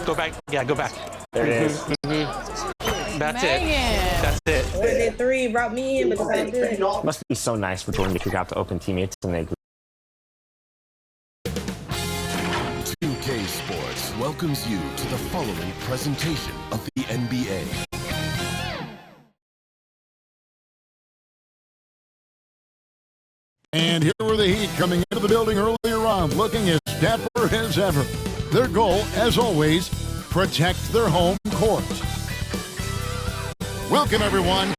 Go back. Yeah, go back. There it is. That's it. That's it. But then 3 brought me in, but it's all good. Must be so nice for Jordan to kick out to open teammates and they 2K Sports welcomes you to the following presentation of the NBA. And here were the Heat coming into the building earlier on, looking as dapper as ever. Their goal, as always, protect their home court. Welcome, everyone.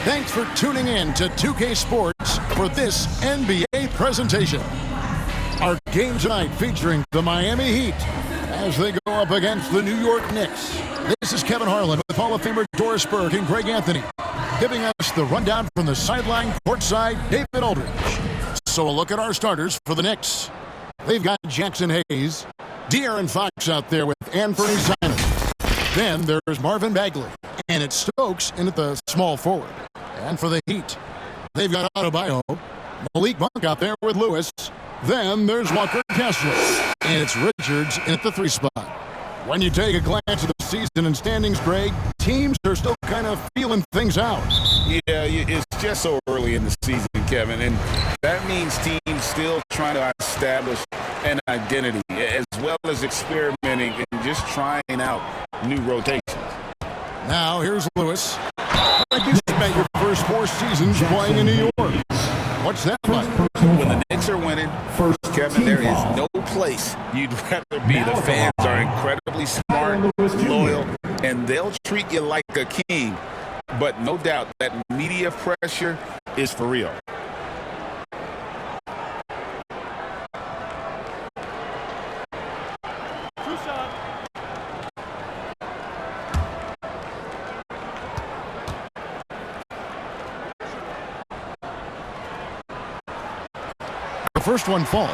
Thanks for tuning in to 2K Sports for this NBA presentation. Our game tonight featuring the Miami Heat as they go up against the New York Knicks. This is Kevin Harlan with Hall of Famer Doris Burke and Greg Anthony, giving us the rundown from the sideline, courtside, David Aldridge. So a look at our starters for the Knicks. They've got Jackson Hayes, De'Aaron Fox out there with Anthony Simons. Then there's Marvin Bagley, and it's Stokes in at the small forward. And for the Heat, they've got Adebayo, Malik Monk out there with Lewis. Then there's Walker Kessler, and it's Richards in at the 3 spot. When you take a glance at the season and standings, Greg, teams are still kind of feeling things out. Yeah, it's just so early in the season, Kevin, and that means teams still trying to establish an identity as well as experimenting and just trying out new rotations. Now here's Lewis. You spent your first 4 seasons playing in New York. What's that like? When the Knicks are winning, Kevin, there is no place you'd rather be. The fans are incredibly smart, loyal, and they'll treat you like a king. But no doubt that media pressure is for real. The first one falls.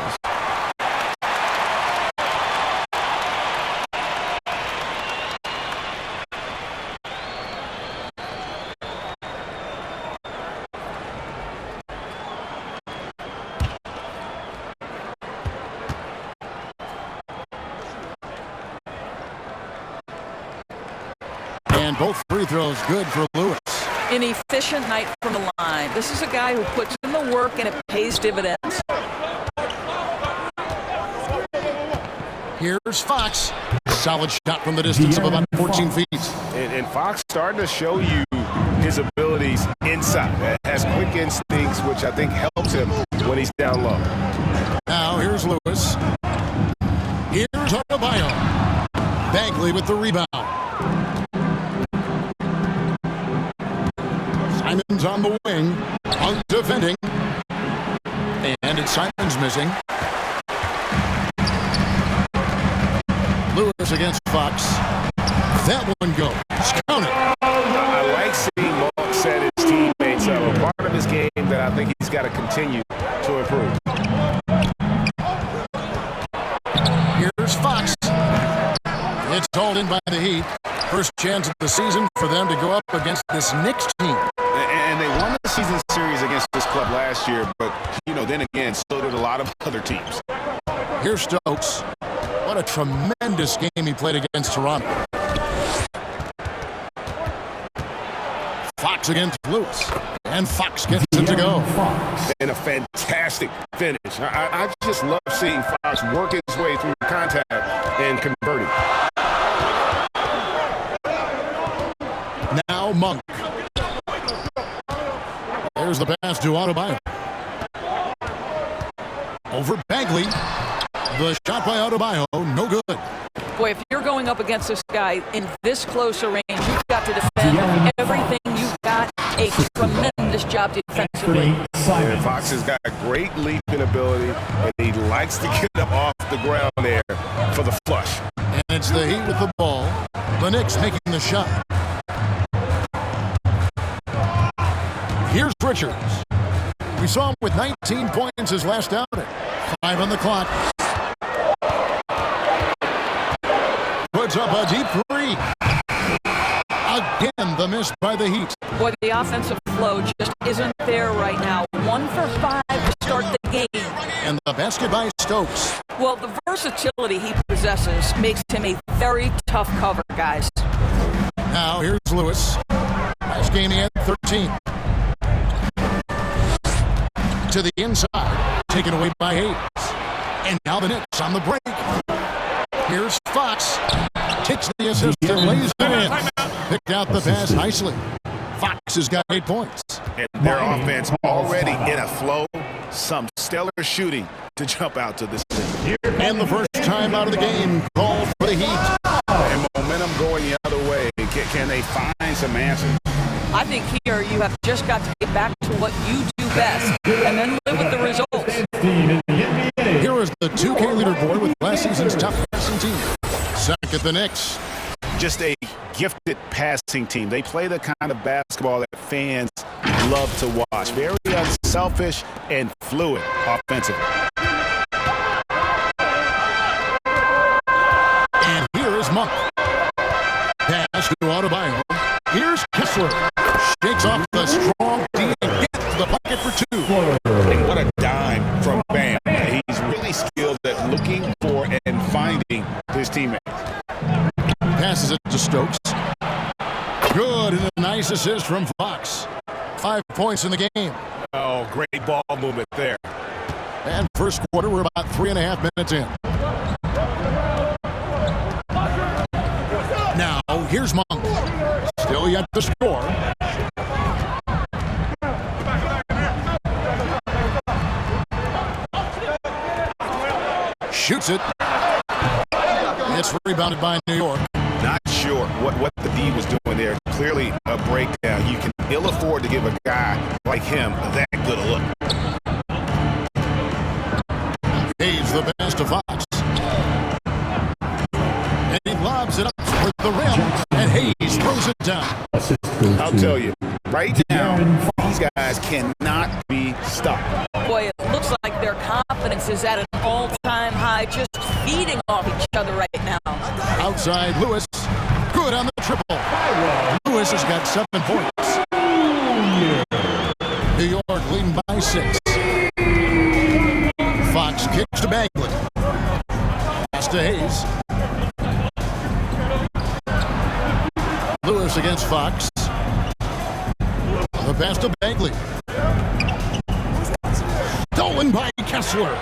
And both free throws good for Lewis. An efficient night from the line. This is a guy who puts in the work and it pays dividends. Here's Fox. Solid shot from the distance of about 14 feet. And Fox starting to show you his abilities inside. Has quick instincts, which I think helps him when he's down low. Now here's Lewis. Here's Adebayo. Bagley with the rebound. Simons on the wing. On defending. And it's Simons missing. Lewis against Fox. That one goes. Count it. I like seeing Monk set his teammates up. A part of his game that I think he's got to continue to improve. Here's Fox. It's hauled in by the Heat. First chance of the season for them to go up against this Knicks team. And they won the season series against this club last year, but, then again, so did a lot of other teams. Here's Stokes. What a tremendous game he played against Toronto. Fox against Lewis. And Fox gets it to go. And a fantastic finish. I just love seeing Fox work his way through contact and converting. Now Monk. There's the pass to Adebayo. Over Bagley. The shot by Adebayo, no good. Boy, if you're going up against this guy in this close a range, you've got to defend everything. You've got a tremendous job defensively. And Fox has got great leaping ability, and he likes to get up off the ground there for the flush. And it's the Heat with the ball. The Knicks making the shot. Here's Richards. We saw him with 19 points his last outing. 5 on the clock. Puts up a deep 3. Again, the miss by the Heat. Boy, the offensive flow just isn't there right now. 1 for 5 to start the game. And the basket by Stokes. Well, the versatility he possesses makes him a very tough cover, guys. Now here's Lewis. Last game he had 13. To the inside, taken away by Hayes. And now the Knicks on the break. Here's Fox. Takes the assist and lays it in. Picked out the pass nicely. Fox has got 8 points. And their offense already in a flow. Some stellar shooting to jump out to this thing. And the first time out of the game called for the Heat. And momentum going the other way. Can they find some answers? I think here you have just got to get back to what you do best and then live with the results. Here is the 2K leaderboard with last season's top passing team. Second, the Knicks. Just a gifted passing team. They play the kind of basketball that fans love to watch. Very unselfish and fluid offensively. And here is Monk. Pass to Adebayo. Here's Kessler. Shakes off the strong D and gets the bucket for 2. And what a dime from Bam. He's really skilled at looking for and finding his teammates. Passes it to Stokes. Good, and a nice assist from Fox. 5 points in the game. Oh, great ball movement there. And first quarter, we're about 3.5 minutes in. Now, here's Monk. Still yet to score. Shoots it. It's rebounded by New York. Not sure what the D was doing there. Clearly a breakdown. You can ill afford to give a guy like him that good a look. Hayes the pass to Fox. And he lobs it up for the rim. And Hayes throws it down. I'll tell you, right now, these guys cannot be stopped. Boy, it looks like their confidence is at an all-time high, just feeding off each other right now. Outside Lewis. Good on the triple. Lewis has got 7 points. New York leading by 6. Fox kicks to Bagley. Pass to Hayes. Lewis against Fox. The pass to Bagley. Stolen by Kessler.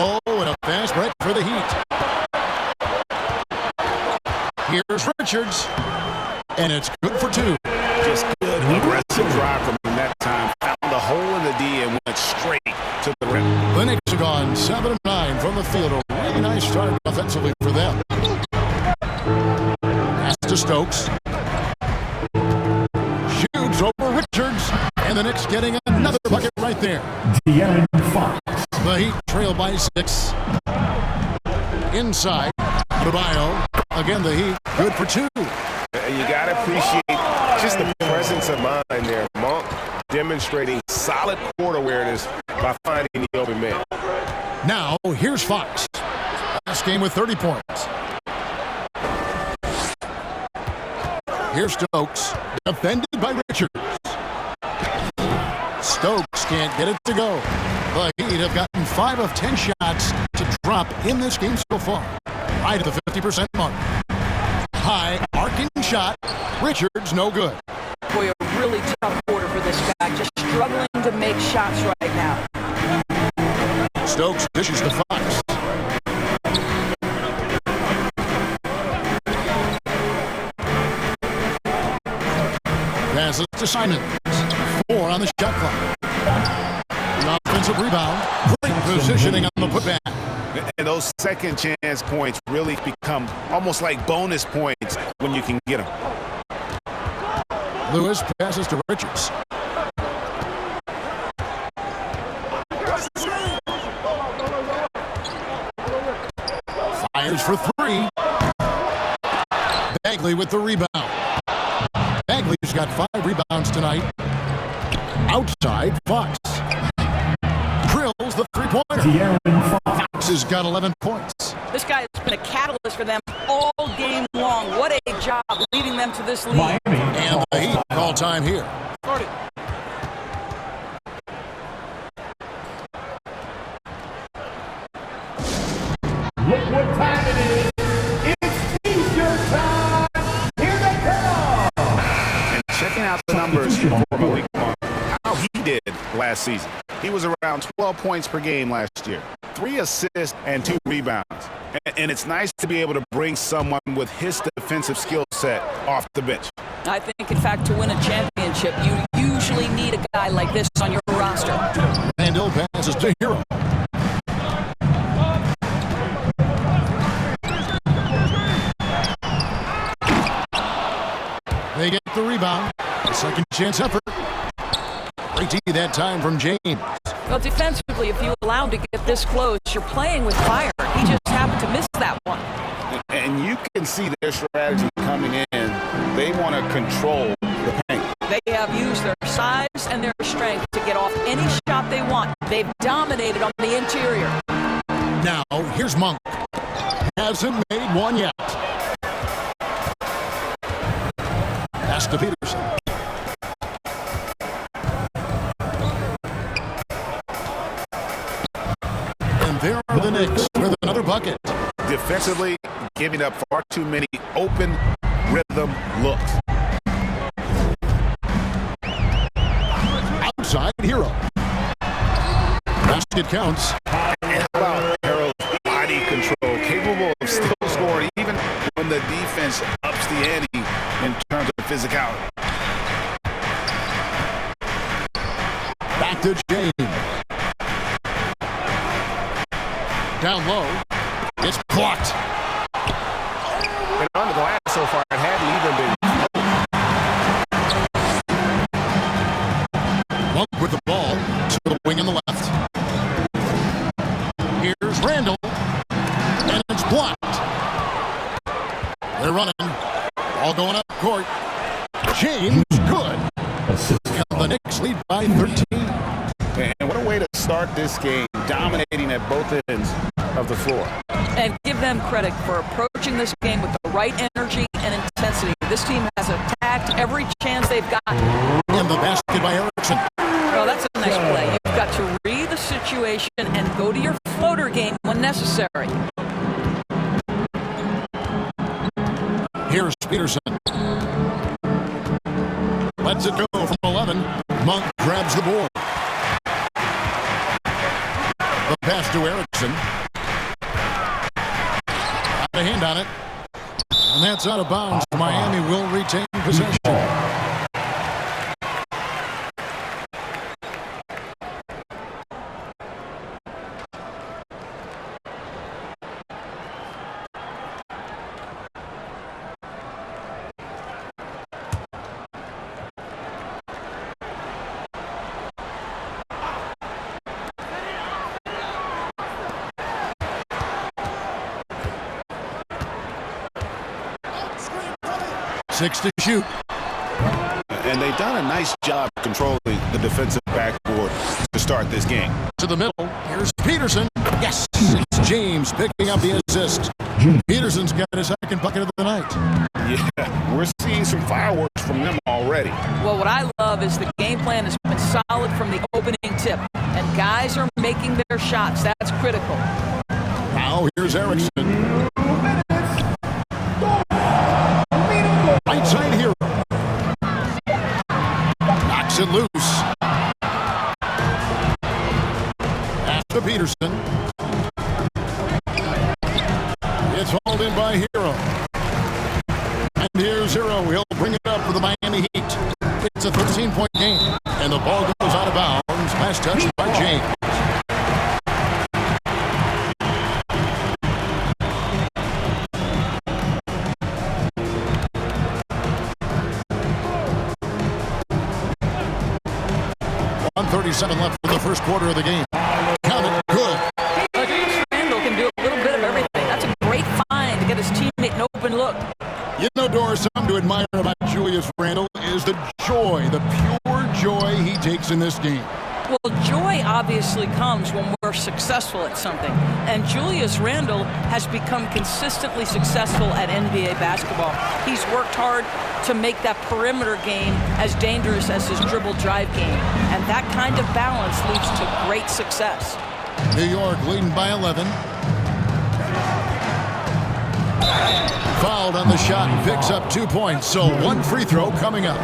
Oh, and a fast break for the Heat. Here's Richards. And it's good for 2. Just good, aggressive drive from him that time. Found a hole in the D and went straight to the rim. The Knicks are gone 7 of 9 from the field. A really nice start offensively for them. Pass to Stokes. Shoots over Richards. And the Knicks getting another bucket right there. De'Aaron Fox. The Heat trail by 6. Inside. Adebayo. Again, the Heat good for 2. And you got to appreciate just the presence of mind there. Monk demonstrating solid court awareness by finding the open man. Now, here's Fox. Last game with 30 points. Here's Stokes. Defended by Richards. Stokes can't get it to go. The Heat have gotten 5 of 10 shots to drop in this game so far. Right at the 50% mark. High arcing shot. Richards no good. Boy, a really tough quarter for this guy. Just struggling to make shots right now. Stokes dishes to Fox. Passes to Simons. 4 on the shot clock. The offensive rebound. Great positioning on the putback. And those second chance points really become almost like bonus points when you can get them. Lewis passes to Richards. Fires for 3. Bagley with the rebound. Bagley's got 5 rebounds tonight. Outside, Fox. Drills the three-pointer. Fox has got 11 points. This guy has been a catalyst for them all game long. What a job leading them to this lead. And the Heat call time here. Look what time it is. It's T-shirt time. Here they come. And checking out the numbers for Malik Monk, how he did last season. He was around 12 points per game last year, 3 assists and 2 rebounds. And it's nice to be able to bring someone with his defensive skill set off the bench. I think, in fact, to win a championship, you usually need a guy like this on your roster. Randall passes to Hero. They get the rebound. A second chance effort. Great D that time from James. Well, defensively, if you allow him to get this close, you're playing with fire. He just happened to miss that one. And you can see their strategy coming in. They want to control the paint. They have used their size and their strength to get off any shot they want. They've dominated on the interior. Now, here's Monk. Hasn't made one yet. Pass to Peterson. And there are the Knicks with another bucket. Defensively, giving up far too many open rhythm looks. Outside Hero. Basket counts. And how about Harrell's body control, capable of still scoring even when the defense ups the ante in terms of physicality. Back to James. Down low. It's blocked. And on the glass so far, it hadn't even been. Monk with the ball to the wing on the left. Here's Randall. And it's blocked. They're running. All going up court. James, good. And the Knicks lead by 13. And what a way to start this game, dominating at both ends of the floor. And give them credit for approaching this game with the right energy and intensity. This team has attacked every chance they've got. And the basket by Erickson. Well, that's a nice play. You've got to read the situation and go to your floater game when necessary. Here's Peterson. Lets it go from 11. Monk grabs the board. The pass to Erickson. Got a hand on it. And that's out of bounds. Miami will retain possession. 6 to shoot. And they've done a nice job controlling the defensive backboard to start this game. To the middle. Here's Peterson. Yes, it's James picking up the assist. Peterson's got his second bucket of the night. Yeah, we're seeing some fireworks from them already. Well, what I love is the game plan has been solid from the opening tip. And guys are making their shots. That's critical. Now here's Erickson. Right side Hero. Knocks it loose. Pass to Peterson. It's hauled in by Hero. And here's Hero. He'll bring it up for the Miami Heat. It's a 13-point game. And the ball goes out of bounds. Last touch by James. .37 left in the first quarter of the game. Count it. Good. Randall can do a little bit of everything. That's a great find to get his teammate an open look. You know, Doris, something to admire about Julius Randle is the joy, the pure joy he takes in this game. Well, joy obviously comes when we're successful at something. And Julius Randle has become consistently successful at NBA basketball. He's worked hard to make that perimeter game as dangerous as his dribble drive game. And that kind of balance leads to great success. New York leading by 11. Fouled on the shot and picks up 2 points. So one free throw coming up.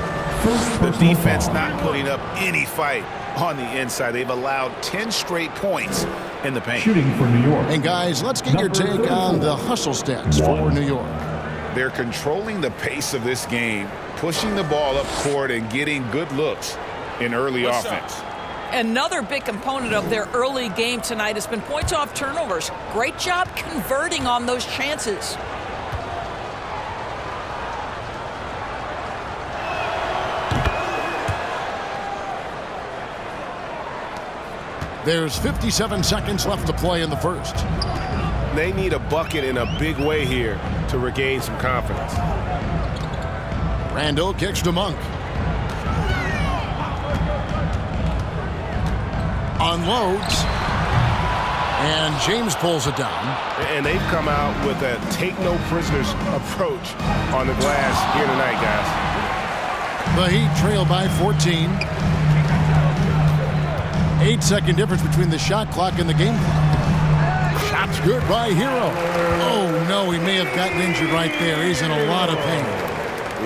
The defense not putting up any fight on the inside. They've allowed 10 straight points in the paint. Shooting for New York. And guys, let's get your take on the hustle stats for New York. They're controlling the pace of this game, pushing the ball up court and getting good looks in early offense. Another big component of their early game tonight has been points off turnovers. Great job converting on those chances. There's 57 seconds left to play in the first. They need a bucket in a big way here to regain some confidence. Randall kicks to Monk. Unloads. And James pulls it down. And they've come out with a take-no-prisoners approach on the glass here tonight, guys. The Heat trail by 14. 8-second difference between the shot clock and the game clock. Shot's good by Hero. Oh, no, he may have gotten injured right there. He's in a lot of pain.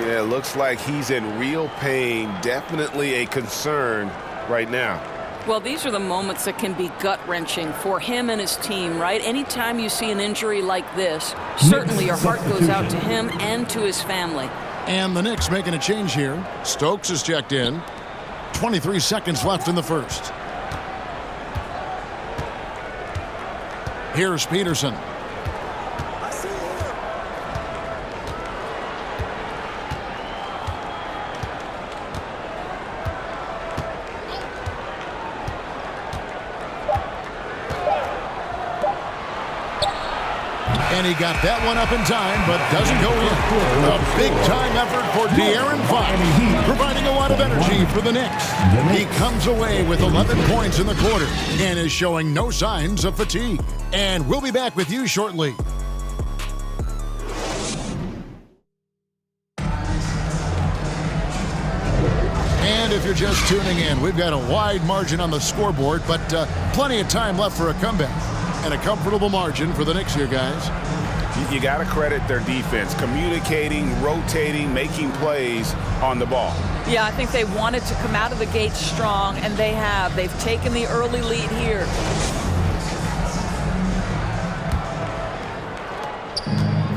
Yeah, looks like he's in real pain. Definitely a concern right now. Well, these are the moments that can be gut-wrenching for him and his team, right? Anytime you see an injury like this, certainly your heart goes out to him and to his family. And the Knicks making a change here. Stokes is checked in. 23 seconds left in the first. Here's Peterson. And he got that one up in time, but doesn't go in. A big-time effort for De'Aaron Fox, providing a lot of energy for the Knicks. He comes away with 11 points in the quarter and is showing no signs of fatigue. And we'll be back with you shortly. And if you're just tuning in, we've got a wide margin on the scoreboard, but plenty of time left for a comeback. And a comfortable margin for the Knicks here, guys. You got to credit their defense, communicating, rotating, making plays on the ball. Yeah, I think they wanted to come out of the gate strong, and they have. They've taken the early lead here.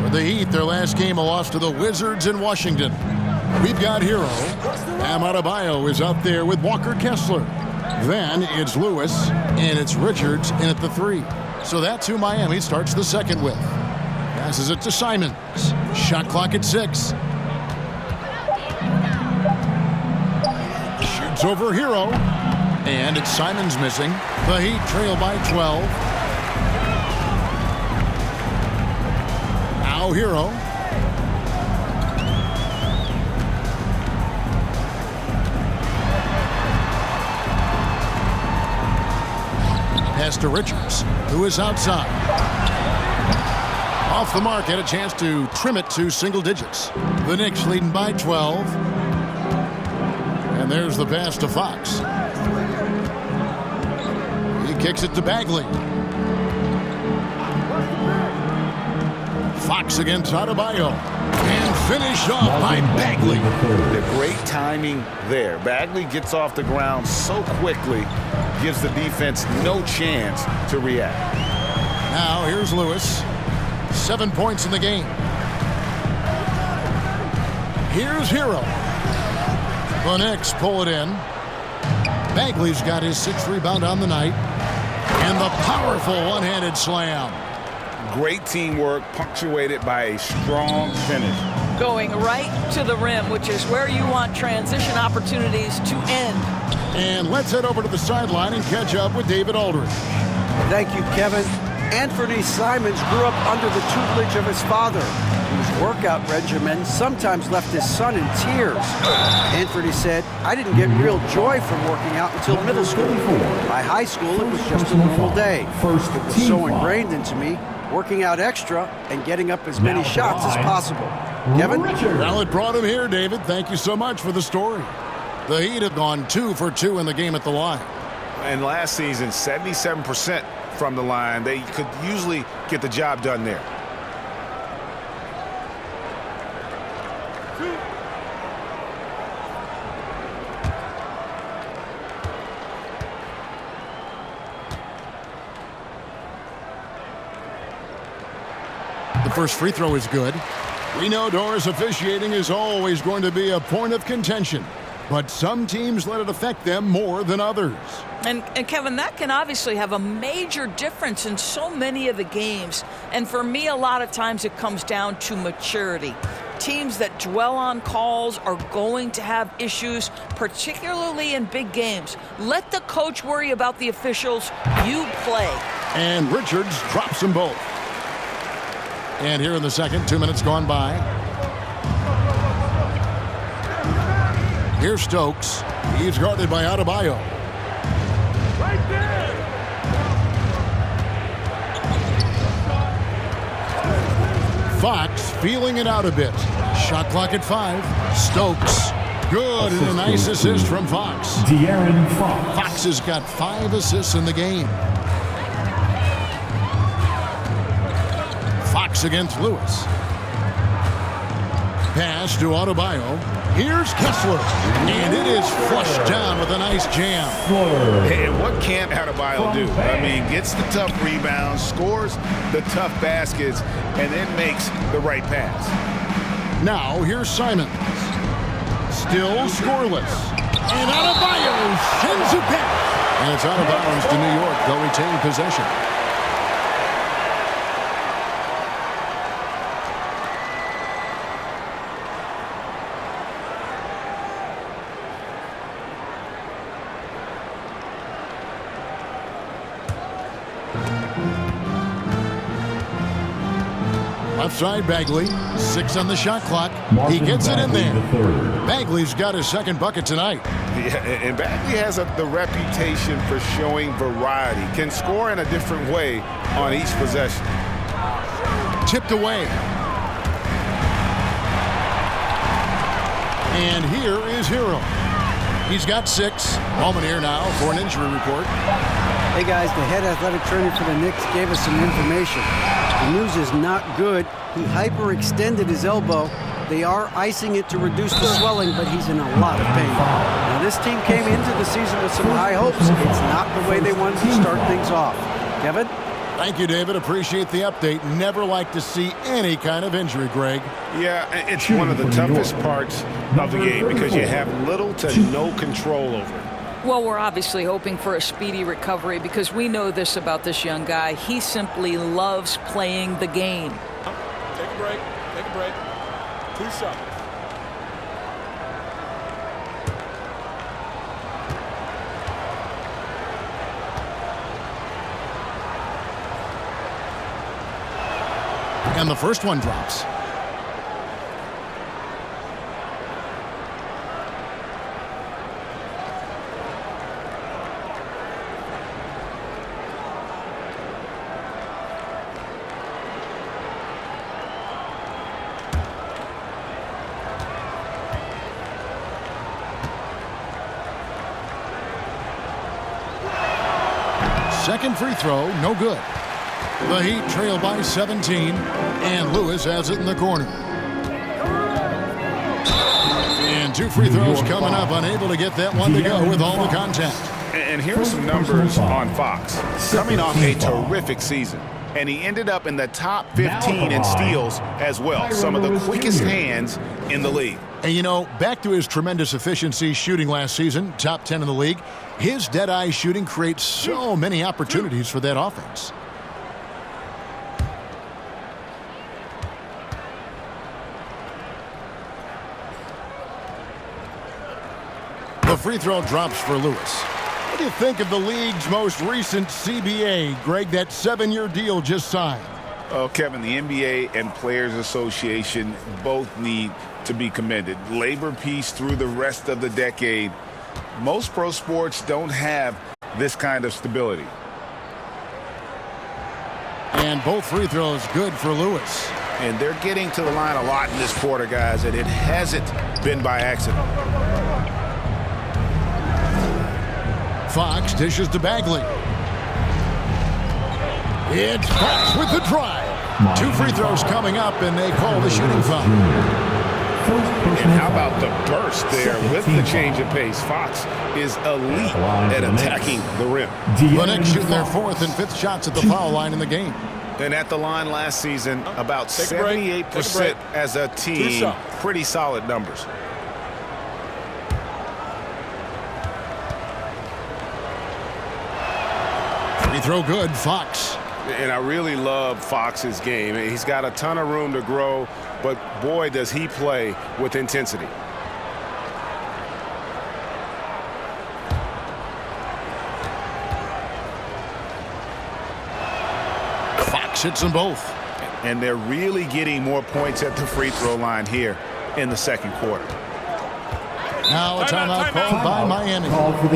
For the Heat, their last game, a loss to the Wizards in Washington. We've got Hero. Adebayo is out there with Walker Kessler. Then it's Lewis, and it's Richards in at the 3. So that's who Miami starts the second with. Passes it to Simons. Shot clock at 6. Shoots over Hero. And it's Simons missing. The Heat trail by 12. Now Hero. Pass to Richards, who is outside. Off the mark, had a chance to trim it to single digits. The Knicks leading by 12. And there's the pass to Fox. He kicks it to Bagley. Fox against Adebayo. And finished off by Bagley. The great timing there. Bagley gets off the ground so quickly, gives the defense no chance to react. Now here's Lewis. 7 points in the game. Here's Hero. The Knicks pull it in. Bagley's got his 6th rebound on the night. And the powerful one-handed slam. Great teamwork, punctuated by a strong finish. Going right to the rim, which is where you want transition opportunities to end. And let's head over to the sideline and catch up with David Aldridge. Thank you, Kevin. Anthony Simons grew up under the tutelage of his father, whose workout regimen sometimes left his son in tears. Anthony said, "I didn't get real joy from working out until middle school. By high school, it was just a normal day. It was so ingrained into me, working out extra and getting up as many shots as possible." Kevin? Well, it brought him here, David. Thank you so much for the story. The Heat have gone 2 for 2 in the game at the line. And last season, 77% from the line. They could usually get the job done there. The first free throw is good. We know Doris officiating is always going to be a point of contention, but some teams let it affect them more than others. And Kevin, that can obviously have a major difference in so many of the games. And for me, a lot of times it comes down to maturity. Teams that dwell on calls are going to have issues, particularly in big games. Let the coach worry about the officials. You play. And Richards drops them both. And here in the second, 2 minutes gone by. Here's Stokes. He's guarded by Adebayo. Right there. Fox feeling it out a bit. Shot clock at 5. Stokes. Good, and a nice assist from Fox. De'Aaron Fox. Fox has got 5 assists in the game. Fox against Lewis. Pass to Adebayo. Here's Kessler. And it is flushed down with a nice jam. And what can't Adebayo do? I mean, gets the tough rebounds, scores the tough baskets, and then makes the right pass. Now here's Simons. Still scoreless. And Adebayo sends it back. And it's out of bounds to New York. They'll retain possession. Left side, Bagley. 6 on the shot clock. He gets it in there. Bagley's got his second bucket tonight. Yeah, and Bagley has the reputation for showing variety. Can score in a different way on each possession. Tipped away. And here is Hero. He's got 6. Moment here now for an injury report. Hey guys, the head athletic trainer for the Knicks gave us some information. The news is not good. He hyperextended his elbow. They are icing it to reduce the swelling, but he's in a lot of pain. Now this team came into the season with some high hopes. It's not the way they wanted to start things off. Kevin? Thank you, David. Appreciate the update. Never like to see any kind of injury, Greg. Yeah, it's one of the toughest parts of the game because you have little to no control over it. Well, we're obviously hoping for a speedy recovery because we know this about this young guy. He simply loves playing the game. Take a break. Take a break. 2 shots. And the first one drops. Second free throw, no good. The Heat trail by 17, and Lewis has it in the corner. And 2 free throws coming up, unable to get that one to go with all the contact. And here's some numbers on Fox. Coming off a terrific season, and he ended up in the top 15 in steals as well. Some of the quickest hands in the league. And you know, back to his tremendous efficiency shooting last season, top 10 in the league, his dead-eye shooting creates so many opportunities for that offense. The free throw drops for Lewis. What do you think of the league's most recent CBA, Greg, that 7-year deal just signed? Oh, Kevin, the NBA and Players Association both need to be commended. Labor peace through the rest of the decade. Most pro sports don't have this kind of stability. And both free throws good for Lewis. And they're getting to the line a lot in this quarter, guys, and it hasn't been by accident. Fox dishes to Bagley. It's Fox with the drive. 2 free throws coming up, and they call the shooting foul. And how about the burst there with the change of pace? Fox is elite at attacking the rim. The Knicks shoot their 4th and 5th shots at the foul line in the game. And at the line last season, about Take a break. 78% as a team. Pretty solid numbers. Free throw good, Fox. And I really love Fox's game. He's got a ton of room to grow, but boy, does he play with intensity. Fox hits them both. And they're really getting more points at the free throw line here in the second quarter. Now a timeout called by Miami.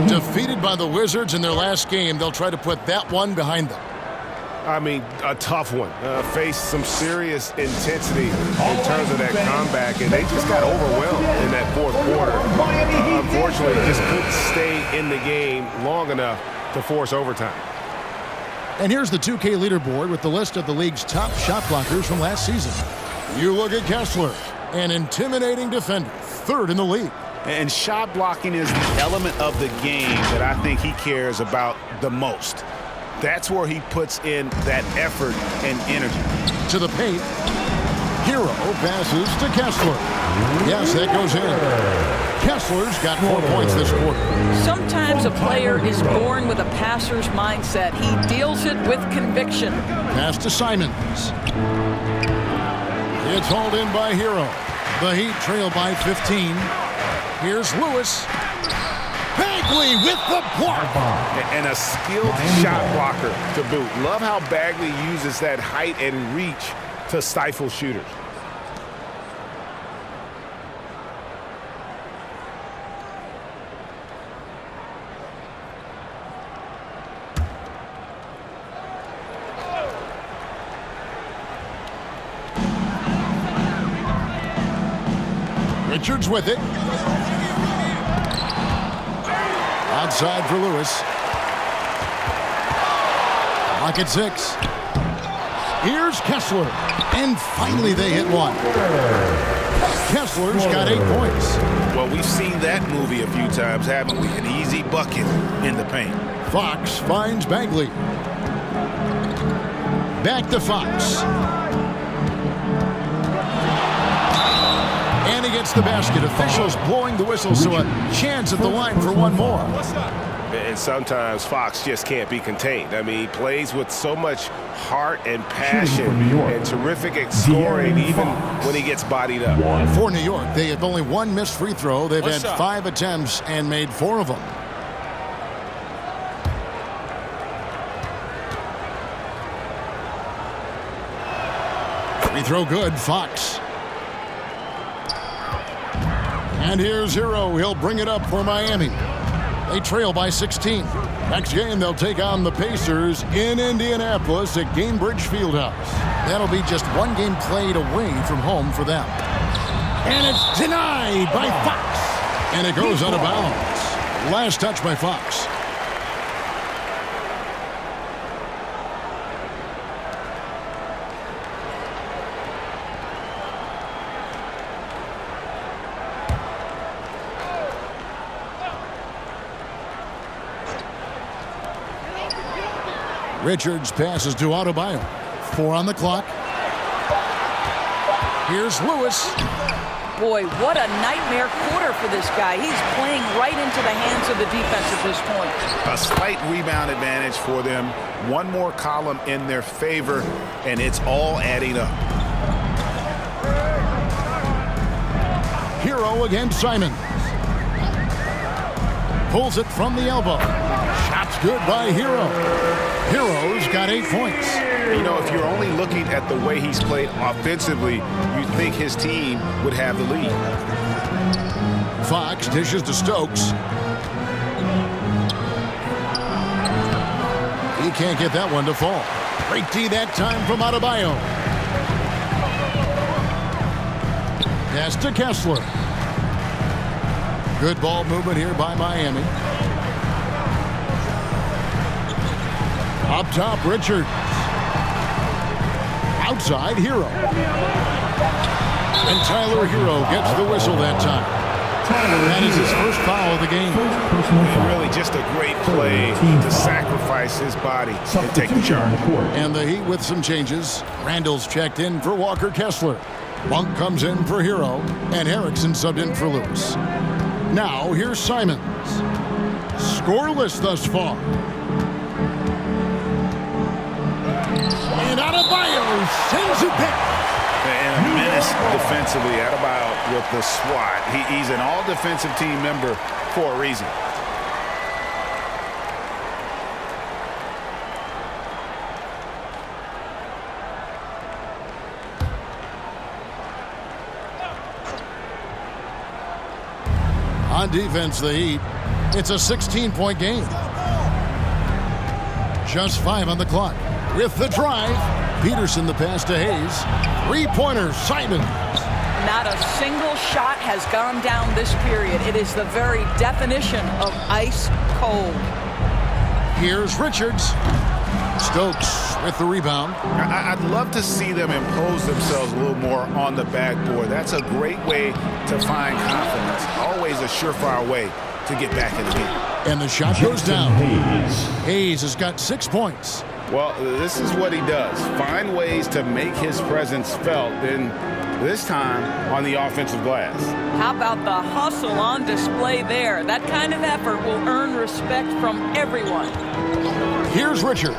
Defeated by the Wizards in their last game, they'll try to put that one behind them. I mean, a tough one. Faced some serious intensity in terms of that comeback, and they just got overwhelmed in that fourth quarter. Unfortunately, just couldn't stay in the game long enough to force overtime. And here's the 2K leaderboard with the list of the league's top shot blockers from last season. You look at Kessler, an intimidating defender, 3rd in the league. And shot blocking is the element of the game that I think he cares about the most. That's where he puts in that effort and energy. To the paint. Hero passes to Kessler. Yes, that goes in. Kessler's got 4 points this quarter. Sometimes a player is born with a passer's mindset. He deals it with conviction. Pass to Simons. It's hauled in by Hero. The Heat trail by 15. Here's Lewis. Bagley with the block. And a skilled shot blocker to boot. Love how Bagley uses that height and reach to stifle shooters. Richards with it. Outside for Lewis. Lock at 6. Here's Kessler. And finally they hit one. Kessler's got 8 points. Well, we've seen that movie a few times, haven't we? An easy bucket in the paint. Fox finds Bagley. Back to Fox. And he gets the basket. Officials blowing the whistle, so a chance at the line for one more. And sometimes Fox just can't be contained. I mean, he plays with so much heart and passion and terrific at scoring even when he gets bodied up. For New York, they have only 1 missed free throw. They've had 5 attempts and made 4 of them. Free throw good, Fox. And here's Hero. He'll bring it up for Miami. They trail by 16. Next game, they'll take on the Pacers in Indianapolis at Gainbridge Fieldhouse. That'll be just 1 game played away from home for them. And it's denied by Fox. And it goes out of bounds. Last touch by Fox. Richards passes to Adebayo. 4 on the clock. Here's Lewis. Boy, what a nightmare quarter for this guy. He's playing right into the hands of the defense at this point. A slight rebound advantage for them. 1 more column in their favor, and it's all adding up. Hero against Simon. Pulls it from the elbow. Shot's good by Hero. Hero's got 8 points. You know, if you're only looking at the way he's played offensively, you'd think his team would have the lead. Fox dishes to Stokes. He can't get that one to fall. Great D that time from Adebayo. Pass to Kessler. Good ball movement here by Miami. Up top, Richards. Outside, Hero. And Tyler Hero gets the whistle that time. That is his first foul of the game. Really just a great play to sacrifice his body and take the charge. And the Heat with some changes. Randall's checked in for Walker Kessler. Monk comes in for Hero. And Erickson subbed in for Lewis. Now, here's Simons. Scoreless thus far. And Adebayo sends it back. And a menace defensively. Adebayo with the swat. He's an all-defensive team member for a reason. On defense, the Heat. It's a 16-point game. Just 5 on the clock. With the drive, Peterson the pass to Hayes. Three-pointer, Simons. Not a single shot has gone down this period. It is the very definition of ice cold. Here's Richards. Stokes with the rebound. I'd love to see them impose themselves a little more on the backboard. That's a great way to find confidence. Always a surefire way to get back in the game. And the shot goes down. Hayes has got 6 points. Well, this is what he does. Find ways to make his presence felt, and this time on the offensive glass. How about the hustle on display there? That kind of effort will earn respect from everyone. Here's Richards.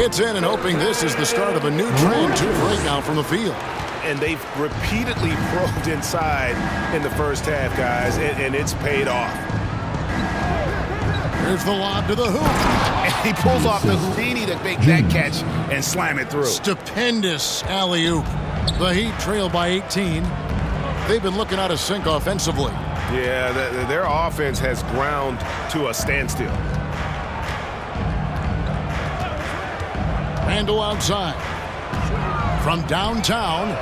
It's in and hoping this is the start of a new trend. 2 right now from the field. And they've repeatedly probed inside in the first half, guys, and it's paid off. Here's the lob to the hoop. And he pulls off the Houdini to make that catch and slam it through. Stupendous alley-oop. The Heat trail by 18. They've been looking out of sync offensively. Yeah, their offense has ground to a standstill. Randall outside. From downtown,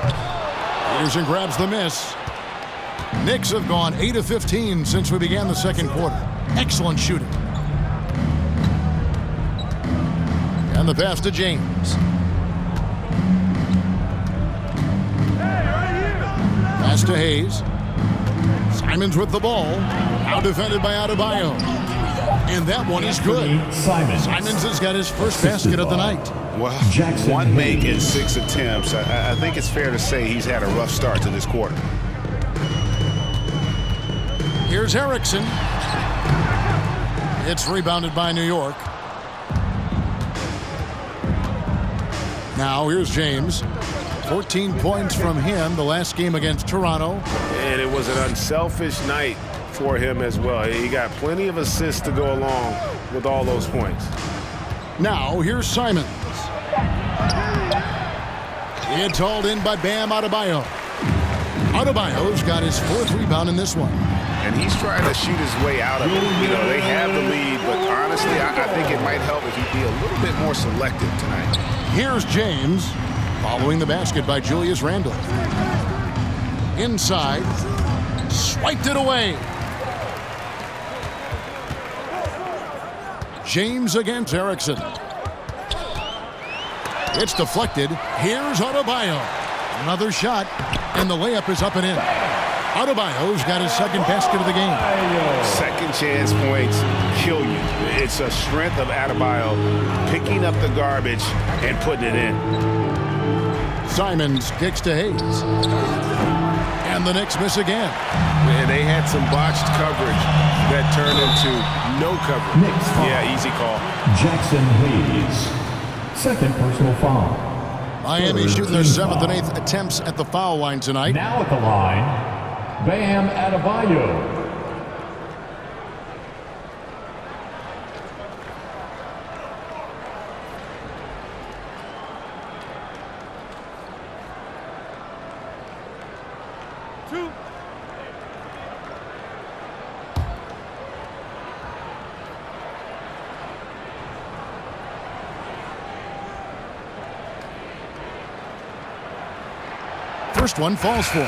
Peterson grabs the miss. Knicks have gone 8 of 15 since we began the second quarter. Excellent shooting. And the pass to James. Pass to Hayes. Simons with the ball. Now defended by Adebayo. And that one is good. Simons has got his first basket of the night. Well, 1 make in 6 attempts. I think it's fair to say he's had a rough start to this quarter. Here's Erickson. It's rebounded by New York. Now here's James. 14 points from him the last game against Toronto. And it was an unselfish night for him as well. He got plenty of assists to go along with all those points. Now here's Simons. It's hauled in by Bam Adebayo. Adebayo's got his 4th rebound in this one. And he's trying to shoot his way out of it. You know, they have the lead, but honestly, I think it might help if he'd be a little bit more selective tonight. Here's James, following the basket by Julius Randle. Inside, swiped it away. James against Erickson. It's deflected. Here's Adebayo. Another shot, and the layup is up and in. Adebayo's got his 2nd basket of the game. Second chance points kill you. It's a strength of Adebayo picking up the garbage and putting it in. Simons kicks to Hayes. And the Knicks miss again. And they had some botched coverage that turned into no coverage. Yeah, easy call. Jackson Hayes. 2nd personal foul. Miami shooting their 7th and 8th attempts at the foul line tonight. Now at the line, Bam Adebayo. First one falls for him.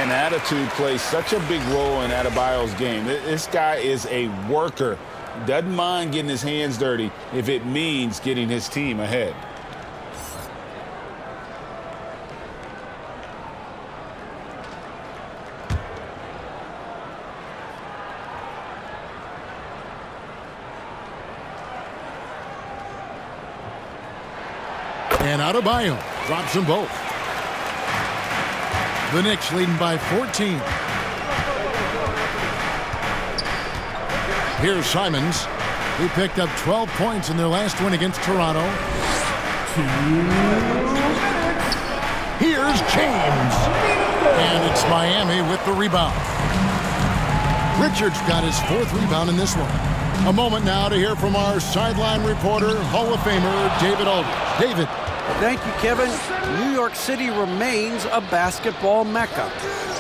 And attitude plays such a big role in Adebayo's game. This guy is a worker Doesn't mind getting his hands dirty if it means getting his team ahead. And Adebayo drops them both. The Knicks leading by 14. Here's Simons. He picked up 12 points in their last win against Toronto. Here's James. And it's Miami with the rebound. Richards got his 4th rebound in this one. A moment now to hear from our sideline reporter, Hall of Famer David Aldridge. David. Thank you, Kevin. New York City remains a basketball mecca.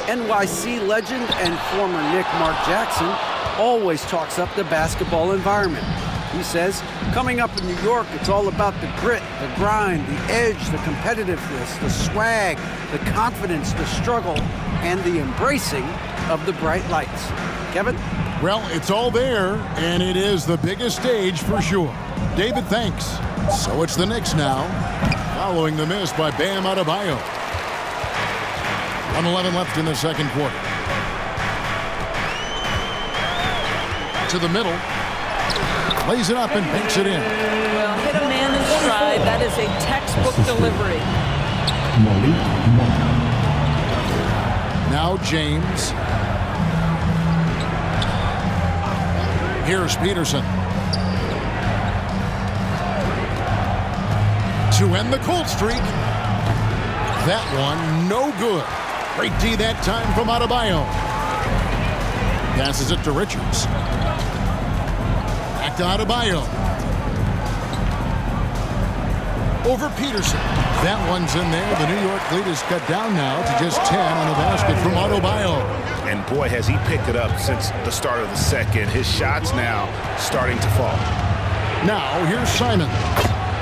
NYC legend and former Knick Mark Jackson always talks up the basketball environment. He says, coming up in New York, it's all about the grit, the grind, the edge, the competitiveness, the swag, the confidence, the struggle, and the embracing of the bright lights. Kevin? Well, it's all there, and it is the biggest stage for sure. David, thanks. So it's the Knicks now, following the miss by Bam Adebayo. 1:11 left in the second quarter. To the middle. Lays it up and banks it in. Well, hit a man in stride. That is a textbook delivery. Now James. Here's Peterson. To end the cold streak. That one no good. Great D that time from Adebayo. Passes it to Richards. Back to Adebayo. Over Peterson. That one's in there. The New York lead is cut down now to just 10 on the basket from Adebayo. And boy, has he picked it up since the start of the second. His shot's now starting to fall. Now here's Simon.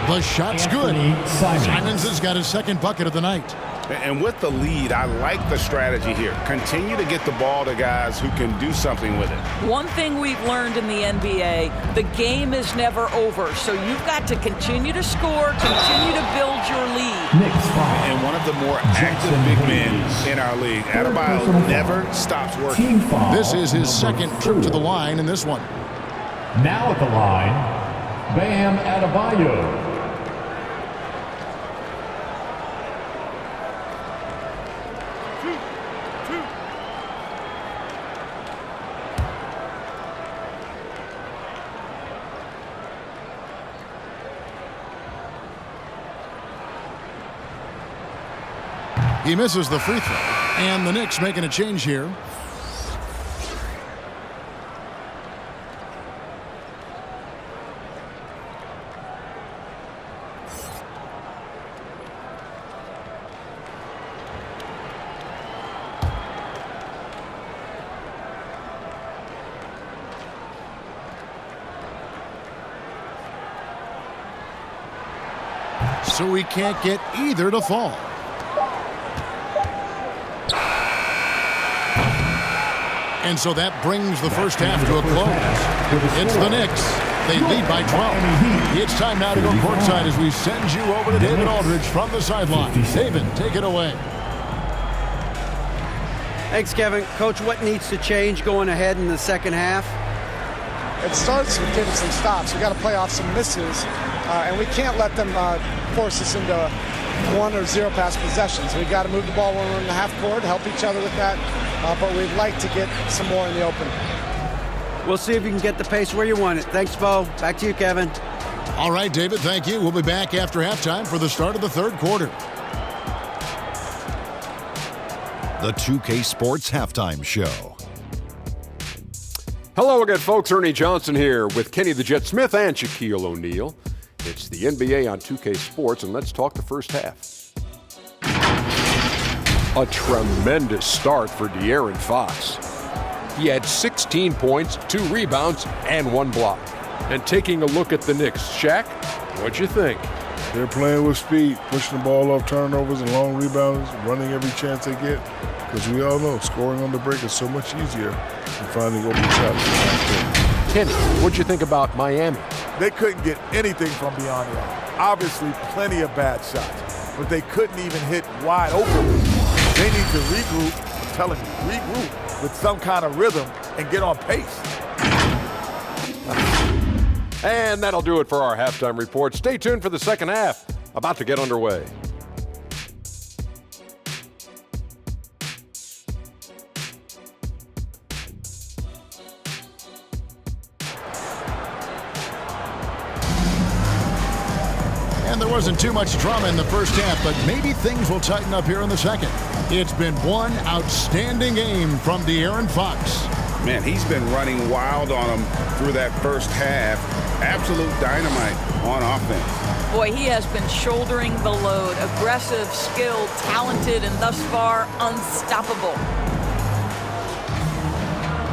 The shot's good. Simons has got his 2nd bucket of the night. And with the lead, I like the strategy here. Continue to get the ball to guys who can do something with it. One thing we've learned in the NBA, the game is never over. So you've got to continue to score, continue to build your lead. And one of the more active big men in our league, Adebayo, never stops working. This is his 2nd trip to the line in this one. Now at the line, Bam Adebayo. He misses the free throw, and the Knicks making a change here. So we can't get either to fall. And so that brings the first half to a close. It's the Knicks. They lead by 12. It's time now to go courtside as we send you over to David Aldridge from the sideline. David, take it away. Thanks, Kevin. Coach, what needs to change going ahead in the second half? It starts with getting some stops. We got to play off some misses, and we can't let them force us into 1 or 0 pass possessions. We got to move the ball when we're in the half court, help each other with that. But we'd like to get some more in the open. We'll see if you can get the pace where you want it. Thanks, Bo. Back to you, Kevin. All right, David, thank you. We'll be back after halftime for the start of the third quarter. The 2K Sports Halftime Show. Hello again, folks. Ernie Johnson here with Kenny the Jet Smith and Shaquille O'Neal. It's the NBA on 2K Sports, and let's talk the first half. A tremendous start for De'Aaron Fox. He had 16 points, 2 rebounds, and 1 block. And taking a look at the Knicks, Shaq, what'd you think? They're playing with speed, pushing the ball off turnovers and long rebounds, running every chance they get. Because we all know scoring on the break is so much easier than finding open shots. Kenny, what'd you think about Miami? They couldn't get anything from beyond the arc. Obviously, plenty of bad shots, but they couldn't even hit wide open. They need to regroup, I'm telling you, regroup with some kind of rhythm and get on pace. And that'll do it for our halftime report. Stay tuned for the second half, about to get underway. And there wasn't too much drama in the first half, but maybe things will tighten up here in the second. It's been one outstanding game from De'Aaron Fox. Man, he's been running wild on him through that first half. Absolute dynamite on offense. Boy, he has been shouldering the load. Aggressive, skilled, talented, and thus far unstoppable.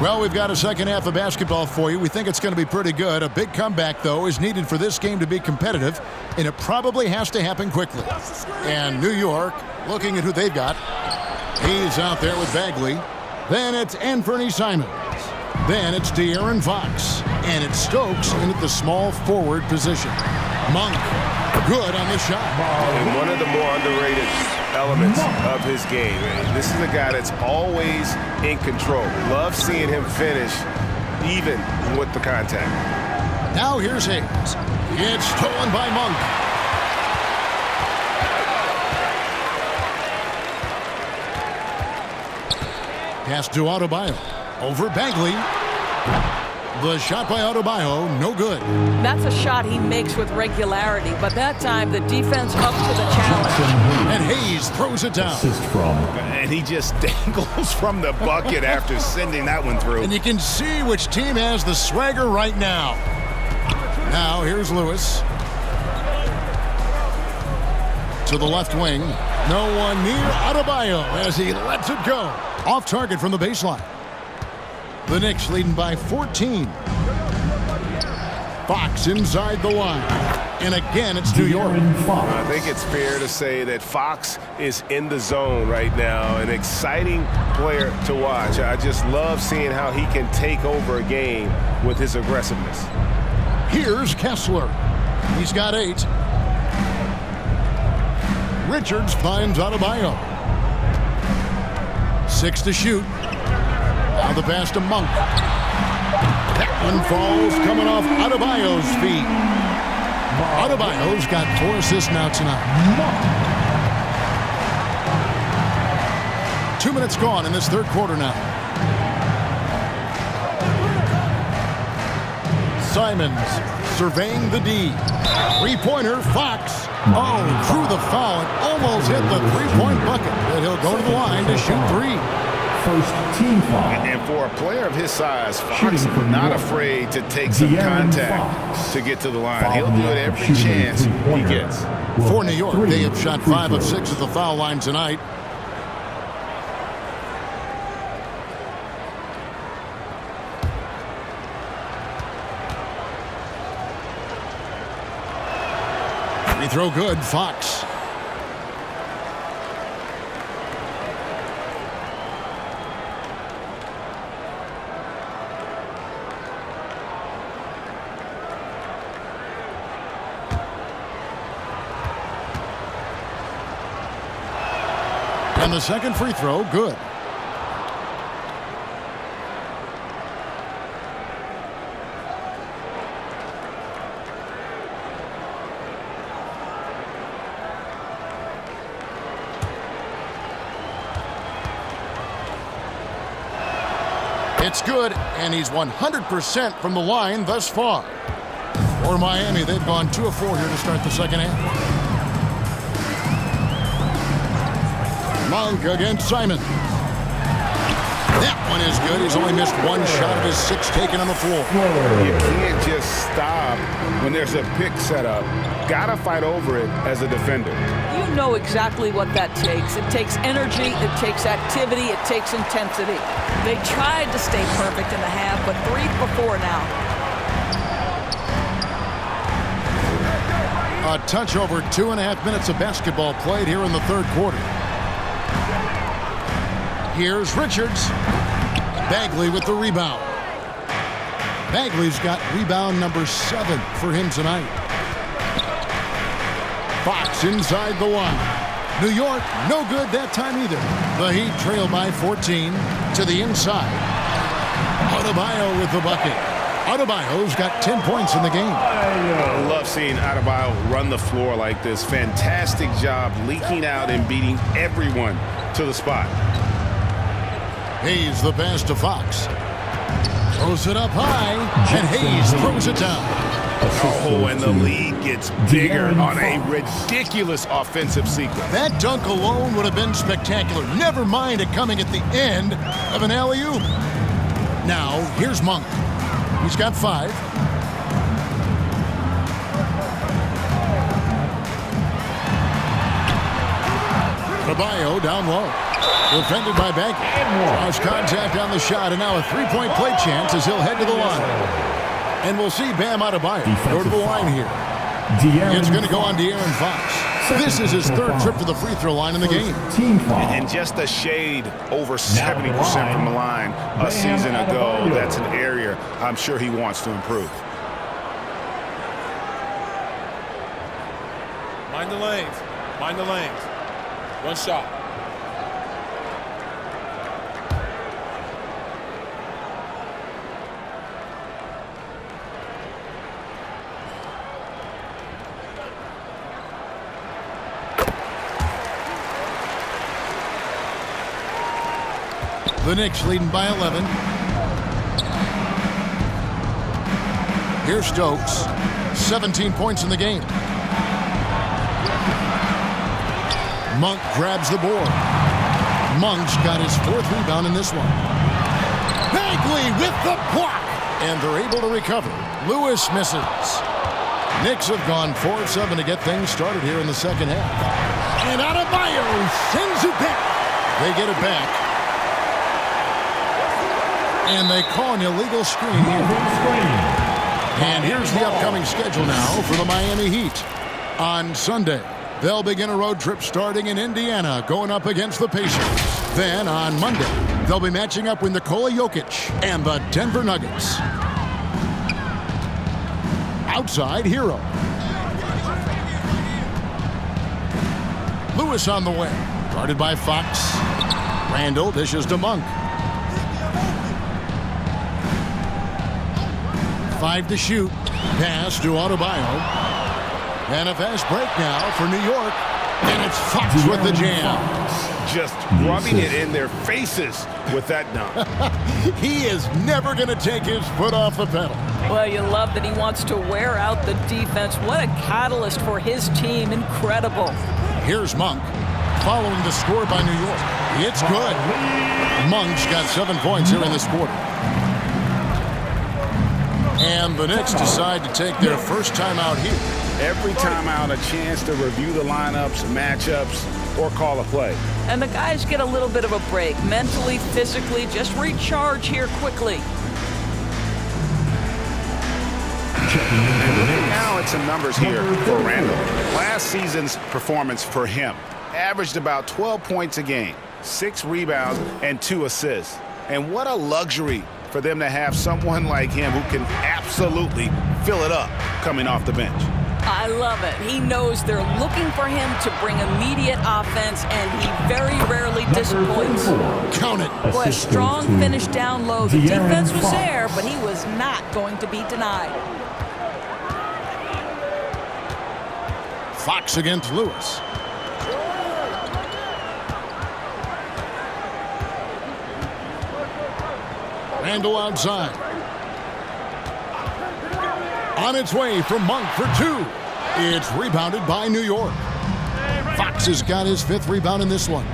Well, we've got a second half of basketball for you. We think it's going to be pretty good. A big comeback, though, is needed for this game to be competitive, and it probably has to happen quickly. And New York, looking at who they've got, he's out there with Bagley. Then it's Anthony Simons. Then it's De'Aaron Fox. And it's Stokes in at the small forward position. Monk, good on the shot. And one of the more underrated elements of his game. This is a guy that's always in control. Love seeing him finish even with the contact. Now here's Hayes. It's stolen by Monk. Pass to Adebayo. Over Bagley. The shot by Adebayo, no good. That's a shot he makes with regularity, but that time the defense up to the challenge. And Hayes throws it down. And he just dangles from the bucket after sending that one through. And you can see which team has the swagger right now. Now here's Lewis. To the left wing. No one near Adebayo as he lets it go. Off target from the baseline. The Knicks leading by 14. Fox inside the line. And again, it's New York. I think it's fair to say that Fox is in the zone right now. An exciting player to watch. I just love seeing how he can take over a game with his aggressiveness. Here's Kessler. He's got 8. Richards finds Adebayo. 6 to shoot. Now the pass to Monk. That one falls coming off Adebayo's feet. Adebayo's got 4 assists now tonight. 2 minutes gone in this third quarter now. Simons surveying the D. Three-pointer, Fox. Oh, through the foul and almost hit the three-point bucket. But he'll go to the line to shoot 3. First team foul. And for a player of his size, Fox not afraid to take some contact to get to the line. He'll do it every chance he gets. For New York, they have shot 5 of 6 at the foul line tonight. Free throw good, Fox. And the second free throw, good. It's good, and he's 100% from the line thus far. For Miami, they've gone 2 of 4 here to start the second half. Monk against Simon. That one is good. He's only missed 1 shot of his 6 taken on the floor. You can't just stop when there's a pick set up. Gotta fight over it as a defender. You know exactly what that takes. It takes energy, it takes activity, it takes intensity. They tried to stay perfect in the half, but 3 for 4 now. A touch over 2.5 minutes of basketball played here in the third quarter. Here's Richards. Bagley with the rebound. Bagley's got rebound number 7 for him tonight. Fox inside the one. New York, no good that time either. The Heat trail by 14 to the inside. Adebayo with the bucket. Adebayo's got 10 points in the game. I love seeing Adebayo run the floor like this. Fantastic job leaking out and beating everyone to the spot. Hayes the pass to Fox. Throws it up high, and Hayes throws it down. Oh, and the lead gets bigger on a ridiculous offensive sequence. That dunk alone would have been spectacular. Never mind it coming at the end of an alley-oop. Now, here's Monk. He's got 5. Adebayo down low. Defended by Bagley. Draws contact on the shot, and now a 3-point play chance as he'll head to the line. And we'll see Bam Adebayo go to the line here. It's going to go on De'Aaron Fox. This is his 3rd trip to the free throw line in the game. And just a shade over 70% from the line a season ago. That's an area I'm sure he wants to improve. Mind the lanes. Mind the lanes. One shot. The Knicks leading by 11. Here's Stokes. 17 points in the game. Monk grabs the board. Monk's got his 4th rebound in this one. Bagley with the block. And they're able to recover. Lewis misses. Knicks have gone 4 of 7 to get things started here in the second half. And Adebayo sends it back. They get it back. And they call an illegal screen here. And here's the upcoming schedule now for the Miami Heat. On Sunday, they'll begin a road trip starting in Indiana, going up against the Pacers. Then on Monday, they'll be matching up with Nikola Jokic and the Denver Nuggets. Outside, Hero. Lewis on the way. Guarded by Fox. Randall dishes to Monk. 5 to shoot. Pass to Adebayo. And a fast break now for New York. And it's Fox with the jam. Just rubbing it in their faces with that dunk. He is never going to take his foot off the pedal. Well, you love that he wants to wear out the defense. What a catalyst for his team. Incredible. Here's Monk. Following the score by New York. It's good. Monk's got 7 points here in this quarter. And the Knicks decide to take their first time out here. Every time out, a chance to review the lineups, matchups, or call a play. And the guys get a little bit of a break. Mentally, physically, just recharge here quickly. And looking now at some numbers here for Randall. Last season's performance for him averaged about 12 points a game, 6 rebounds, and 2 assists. And what a luxury for them to have someone like him who can absolutely fill it up coming off the bench. I love it. He knows they're looking for him to bring immediate offense, and he very rarely disappoints. Count it. Boy, a strong finish down low. The defense was there, but he was not going to be denied. Fox against Lewis. Randall outside. On its way from Monk for 2. It's rebounded by New York. Fox has got his 5th rebound in this one.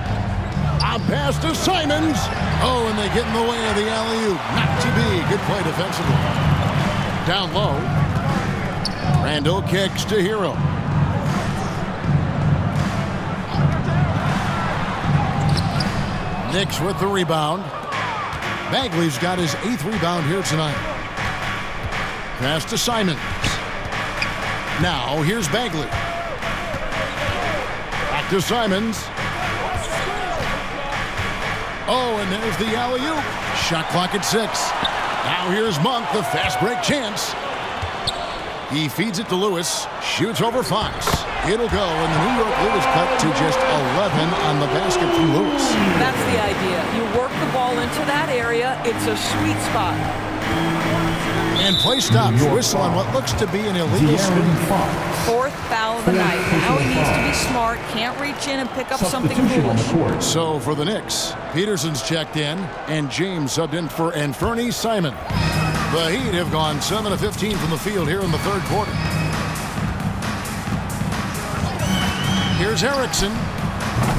On pass to Simons. Oh, and they get in the way of the alley-oop. Not to be. Good play defensively. Down low. Randall kicks to Hero. Knicks with the rebound. Bagley's got his 8th rebound here tonight. Pass to Simons. Now here's Bagley. Back to Simons. Oh, and there's the alley-oop. Shot clock at 6. Now here's Monk, the fast break chance. He feeds it to Lewis, shoots over Fox. It'll go, and the New York Lewis cut to just 11 on the basket from Lewis. That's the idea. You work the ball into that area. It's a sweet spot. And play stops. Whistle on what looks to be an illegal screen. Fourth foul of the night. Now he needs to be smart. Can't reach in and pick up something foolish. So for the Knicks, Peterson's checked in, and James subbed in for Anthony Simon. The Heat have gone 7 of 15 from the field here in the third quarter. Here's Erickson,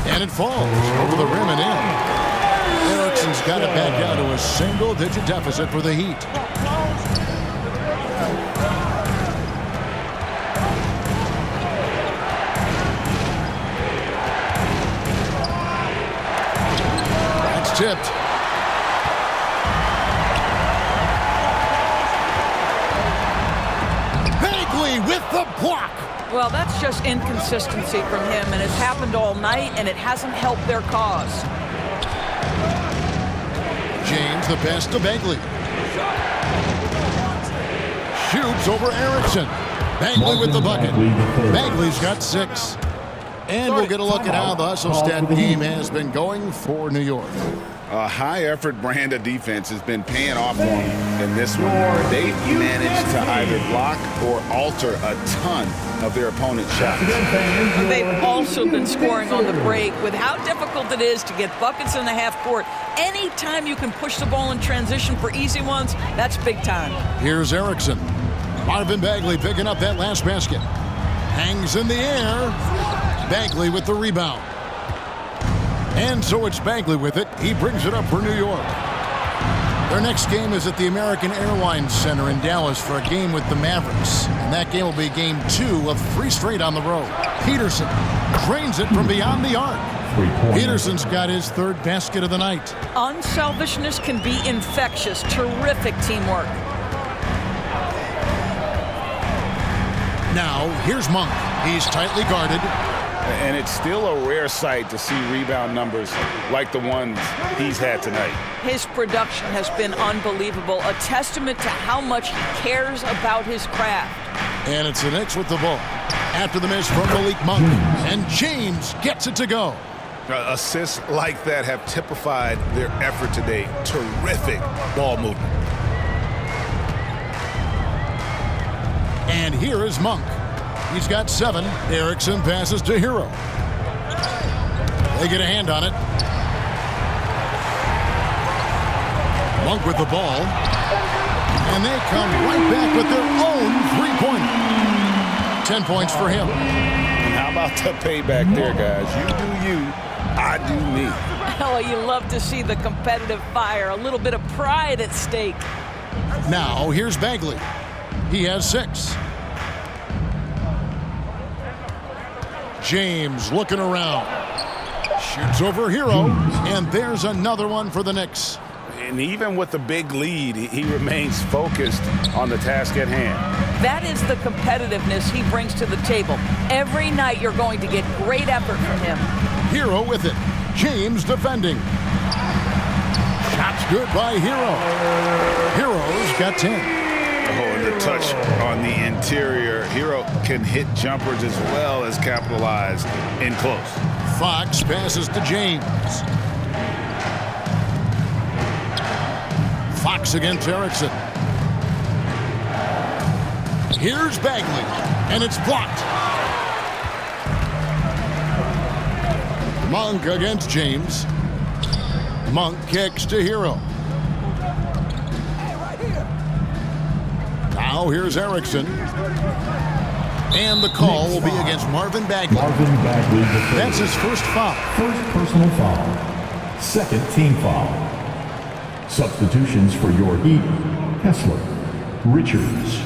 and it falls over the rim and in. Erickson's got it back down to a single-digit deficit for the Heat. That's tipped. With the block. Well, that's just inconsistency from him, and it's happened all night, and it hasn't helped their cause. James, the pass to Bagley. Shoots over Erickson. Bagley with the bucket. Bagley's got 6. And we'll get a look at how the hustle stat game has been going for New York. A high-effort brand of defense has been paying off for them in this one. They've managed to either block or alter a ton of their opponent's shots. They've also been scoring on the break. With how difficult it is to get buckets in the half court, anytime you can push the ball in transition for easy ones, that's big time. Here's Erickson. Marvin Bagley picking up that last basket. Hangs in the air. Bagley with the rebound. And so it's Bagley with it. He brings it up for New York. Their next game is at the American Airlines Center in Dallas for a game with the Mavericks. And that game will be game 2 of 3 straight on the road. Peterson drains it from beyond the arc. Peterson's got his 3rd basket of the night. Unselfishness can be infectious. Terrific teamwork. Now, here's Monk. He's tightly guarded. And it's still a rare sight to see rebound numbers like the ones he's had tonight. His production has been unbelievable, a testament to how much he cares about his craft. And it's the Knicks with the ball. After the miss from Malik Monk. And James gets it to go. Assists like that have typified their effort today. Terrific ball movement. And here is Monk. He's got 7. Erickson passes to Hero. They get a hand on it. Monk with the ball. And they come right back with their own 3-pointer. 10 points for him. How about the payback there, guys? You do you, I do me. Oh, you love to see the competitive fire. A little bit of pride at stake. Now, here's Bagley. He has 6. James looking around. Shoots over Hero. And there's another one for the Knicks. And even with the big lead, he remains focused on the task at hand. That is the competitiveness he brings to the table. Every night you're going to get great effort from him. Hero with it. James defending. Shot's good by Hero. Hero's got 10. Oh, and the touch on the interior. Hero can hit jumpers as well as capitalize in close. Fox passes to James. Fox against Erickson. Here's Bagley, and it's blocked. Monk against James. Monk kicks to Hero. Now here's Erickson. And the call will be against Marvin Bagley. That's his first foul. First personal foul. Second team foul. Substitutions for your Heat: Kessler, Richards.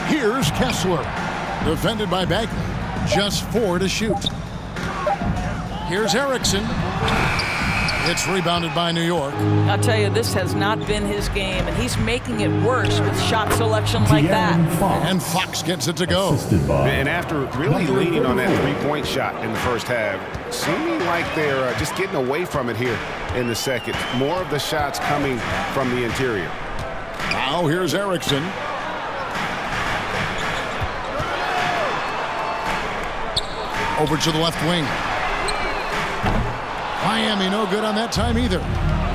Here's Kessler, defended by Bagley. Just 4 to shoot. Here's Erickson. It's rebounded by New York. I'll tell you, this has not been his game, and he's making it worse with shot selection like that. And Fox gets it to go. And after really leaning on that three-point shot in the first half, seeming like they're just getting away from it here in the second. More of the shots coming from the interior. Now here's Erickson. Over to the left wing. Miami no good on that time either.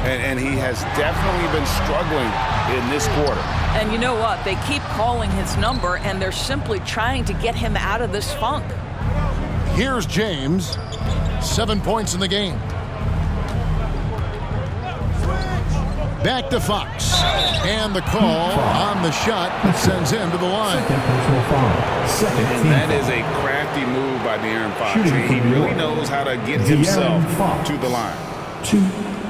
And he has definitely been struggling in this quarter. And you know what? They keep calling his number, and they're simply trying to get him out of this funk. Here's James. 7 points in the game. Back to Fox. And the call on the shot sends him to the line. And that is a crafty move by De'Aaron Fox. He really knows how to get himself to the line.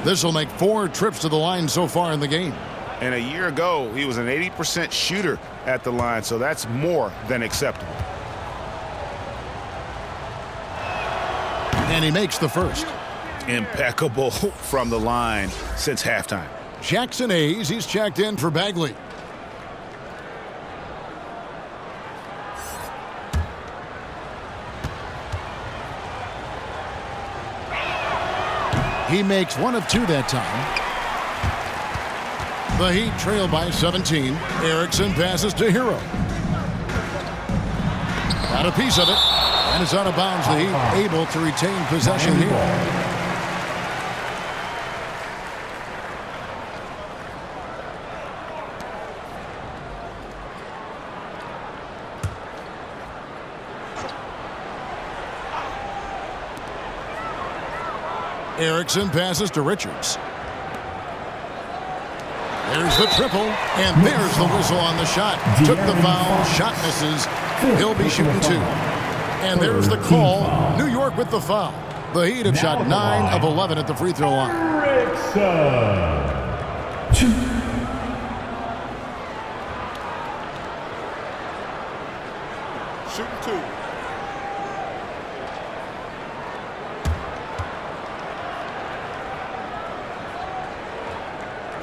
This will make 4 trips to the line so far in the game. And a year ago, he was an 80% shooter at the line, so that's more than acceptable. And he makes the first. Impeccable from the line since halftime. Jackson Hayes, he's checked in for Bagley. He makes 1 of 2 that time. The Heat trail by 17. Erickson passes to Hero. Got a piece of it. And it's out of bounds. The Heat able to retain possession here. Erickson passes to Richards. There's the triple, and there's the whistle on the shot. Took the foul, shot misses. He'll be shooting 2. And there's the call. New York with the foul. The Heat have shot 9 of 11 at the free throw line. Shooting 2.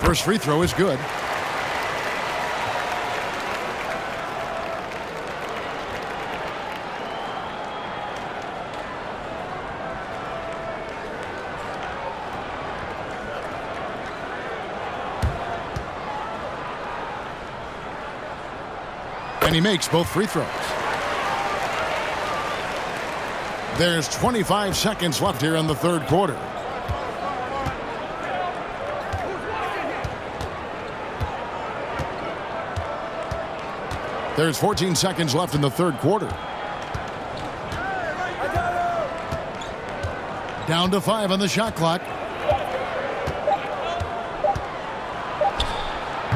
First free throw is good. And he makes both free throws. There's 25 seconds left here in the third quarter. There's 14 seconds left in the third quarter. Down to 5 on the shot clock.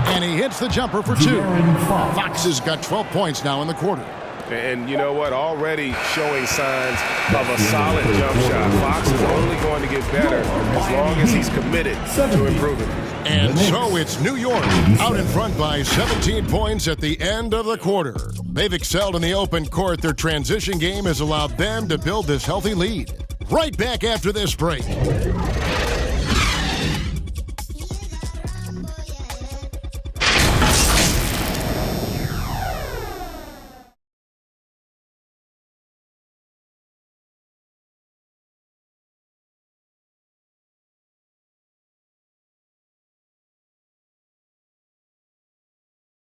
And he hits the jumper for 2. Fox has got 12 points now in the quarter. And you know what? Already showing signs of a solid jump shot. Fox is only going to get better as long as he's committed to improving. And so it's New York out in front by 17 points at the end of the quarter. They've excelled in the open court. Their transition game has allowed them to build this healthy lead. Right back after this break.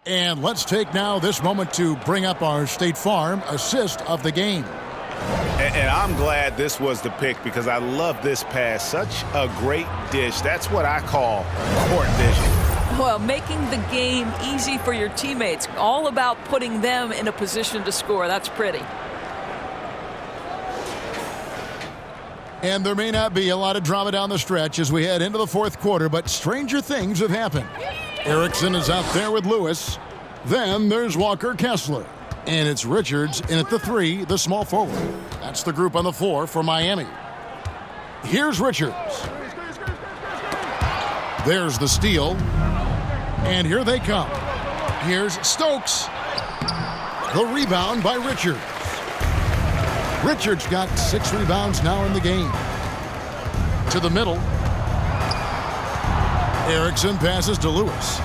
And let's take now this moment to bring up our State Farm assist of the game. And I'm glad this was the pick because I love this pass. Such a great dish. That's what I call court vision. Well, making the game easy for your teammates. All about putting them in a position to score. That's pretty. And there may not be a lot of drama down the stretch as we head into the fourth quarter, but stranger things have happened. Erickson is out there with Lewis. Then there's Walker Kessler. And it's Richards in at the 3, the small forward. That's the group on the floor for Miami. Here's Richards. There's the steal. And here they come. Here's Stokes. The rebound by Richards. Richards got 6 rebounds now in the game. To the middle. Erickson passes to Lewis.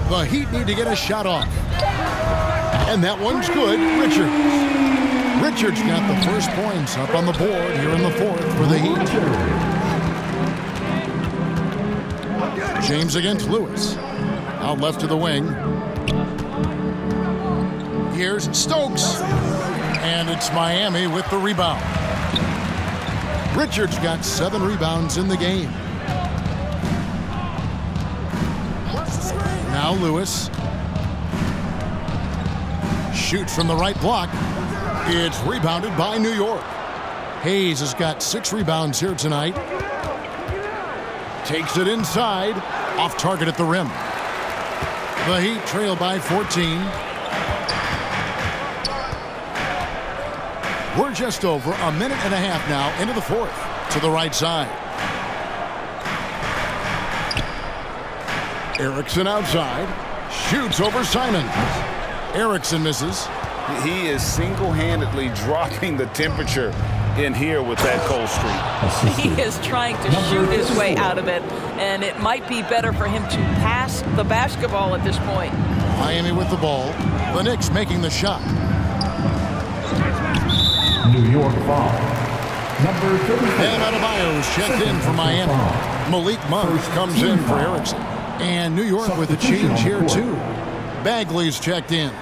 The Heat need to get a shot off. And that one's good. Richards got the first points up on the board here in the fourth for the Heat. James against Lewis. Out left to the wing. Here's Stokes. And it's Miami with the rebound. Richards got 7 rebounds in the game. Now Lewis. Shoots from the right block. It's rebounded by New York. Hayes has got 6 rebounds here tonight. Takes it inside. Off target at the rim. The Heat trail by 14. We're just over a minute and a half now into the fourth. To the right side. Erickson outside. Shoots over Simon. Erickson misses. He is single-handedly dropping the temperature in here with that cold streak. He is trying to shoot his way out of it, and it might be better for him to pass the basketball at this point. Miami with the ball. The Knicks making the shot. New York foul. Number 35. And Adebayo is checked in for Miami. Malik Monk comes in for Erickson. And New York with a change here too. Bagley's checked in.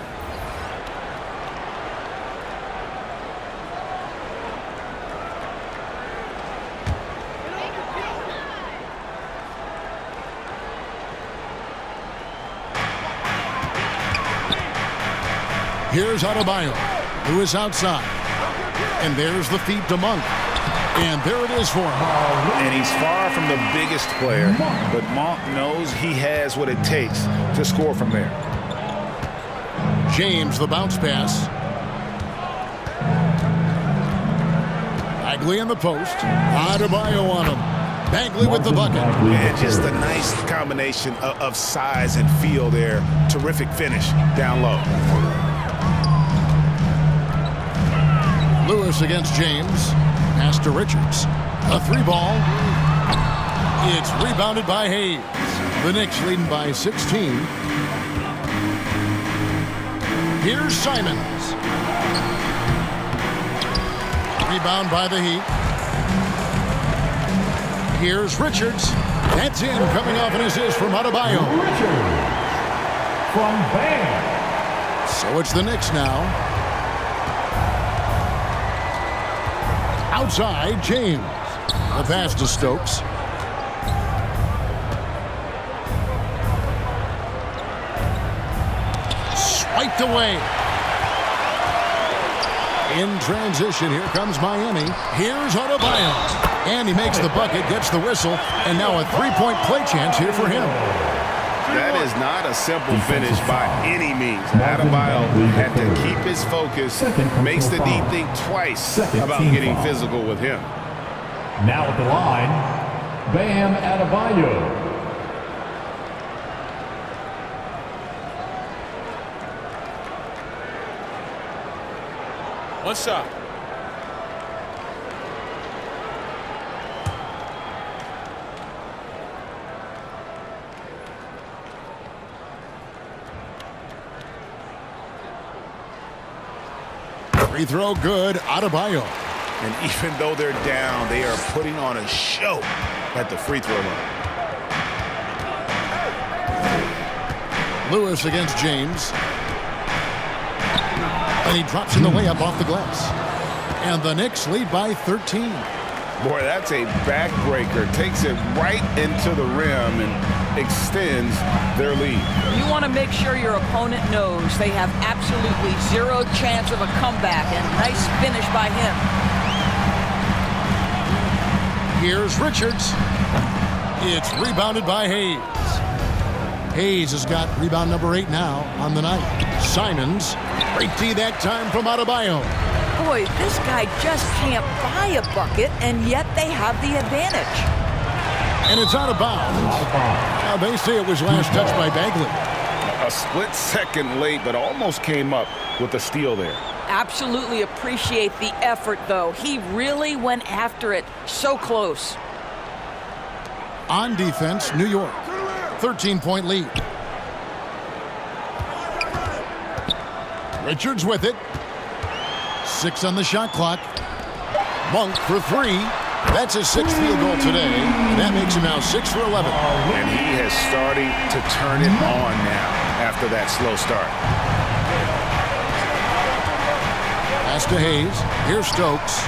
Here's Adebayo. Lewis outside. And there's the feed to Monk. And there it is for him. And he's far from the biggest player, but Monk knows he has what it takes to score from there. James, the bounce pass. Bagley in the post. Adebayo on him. Bagley with the bucket. And just a nice combination of size and feel there. Terrific finish down low. Lewis against James. Pass to Richards. A 3-ball. It's rebounded by Hayes. The Knicks leading by 16. Here's Simons. Rebound by the Heat. Here's Richards. That's in, coming off an assist from Adebayo. Richards from Bam. So it's the Knicks now. Outside, James. The pass to Stokes. Swiped away. In transition, here comes Miami. Here's Adebayo. And he makes the bucket, gets the whistle, and now a 3-point play chance here for him. That is not a simple finish by any means. Adebayo had to keep his focus, makes the D think twice about getting physical with him. Now at the line, Bam Adebayo. One shot. Free throw good, Adebayo. And even though they're down, they are putting on a show at the free throw line. Lewis against James. And he drops in the layup off the glass. And the Knicks lead by 13. Boy, that's a backbreaker. Takes it right into the rim and extends their lead. You want to make sure your opponent knows they have absolutely zero chance of a comeback, and nice finish by him. Here's Richards. It's rebounded by Hayes. Hayes has got rebound number 8 now on the night. Simons, great D that time from Adebayo. Boy, this guy just can't buy a bucket, and yet they have the advantage. And it's out of bounds. Now they say it was last touched by Bagley. A split second late, but almost came up with a steal there. Absolutely appreciate the effort, though. He really went after it. So close. On defense, New York. 13-point lead. Richards with it. 6 on the shot clock. Monk for 3. That's his 6th field goal today. And that makes him now 6 for 11. And he has started to turn it on now after that slow start. Pass to Hayes. Here's Stokes.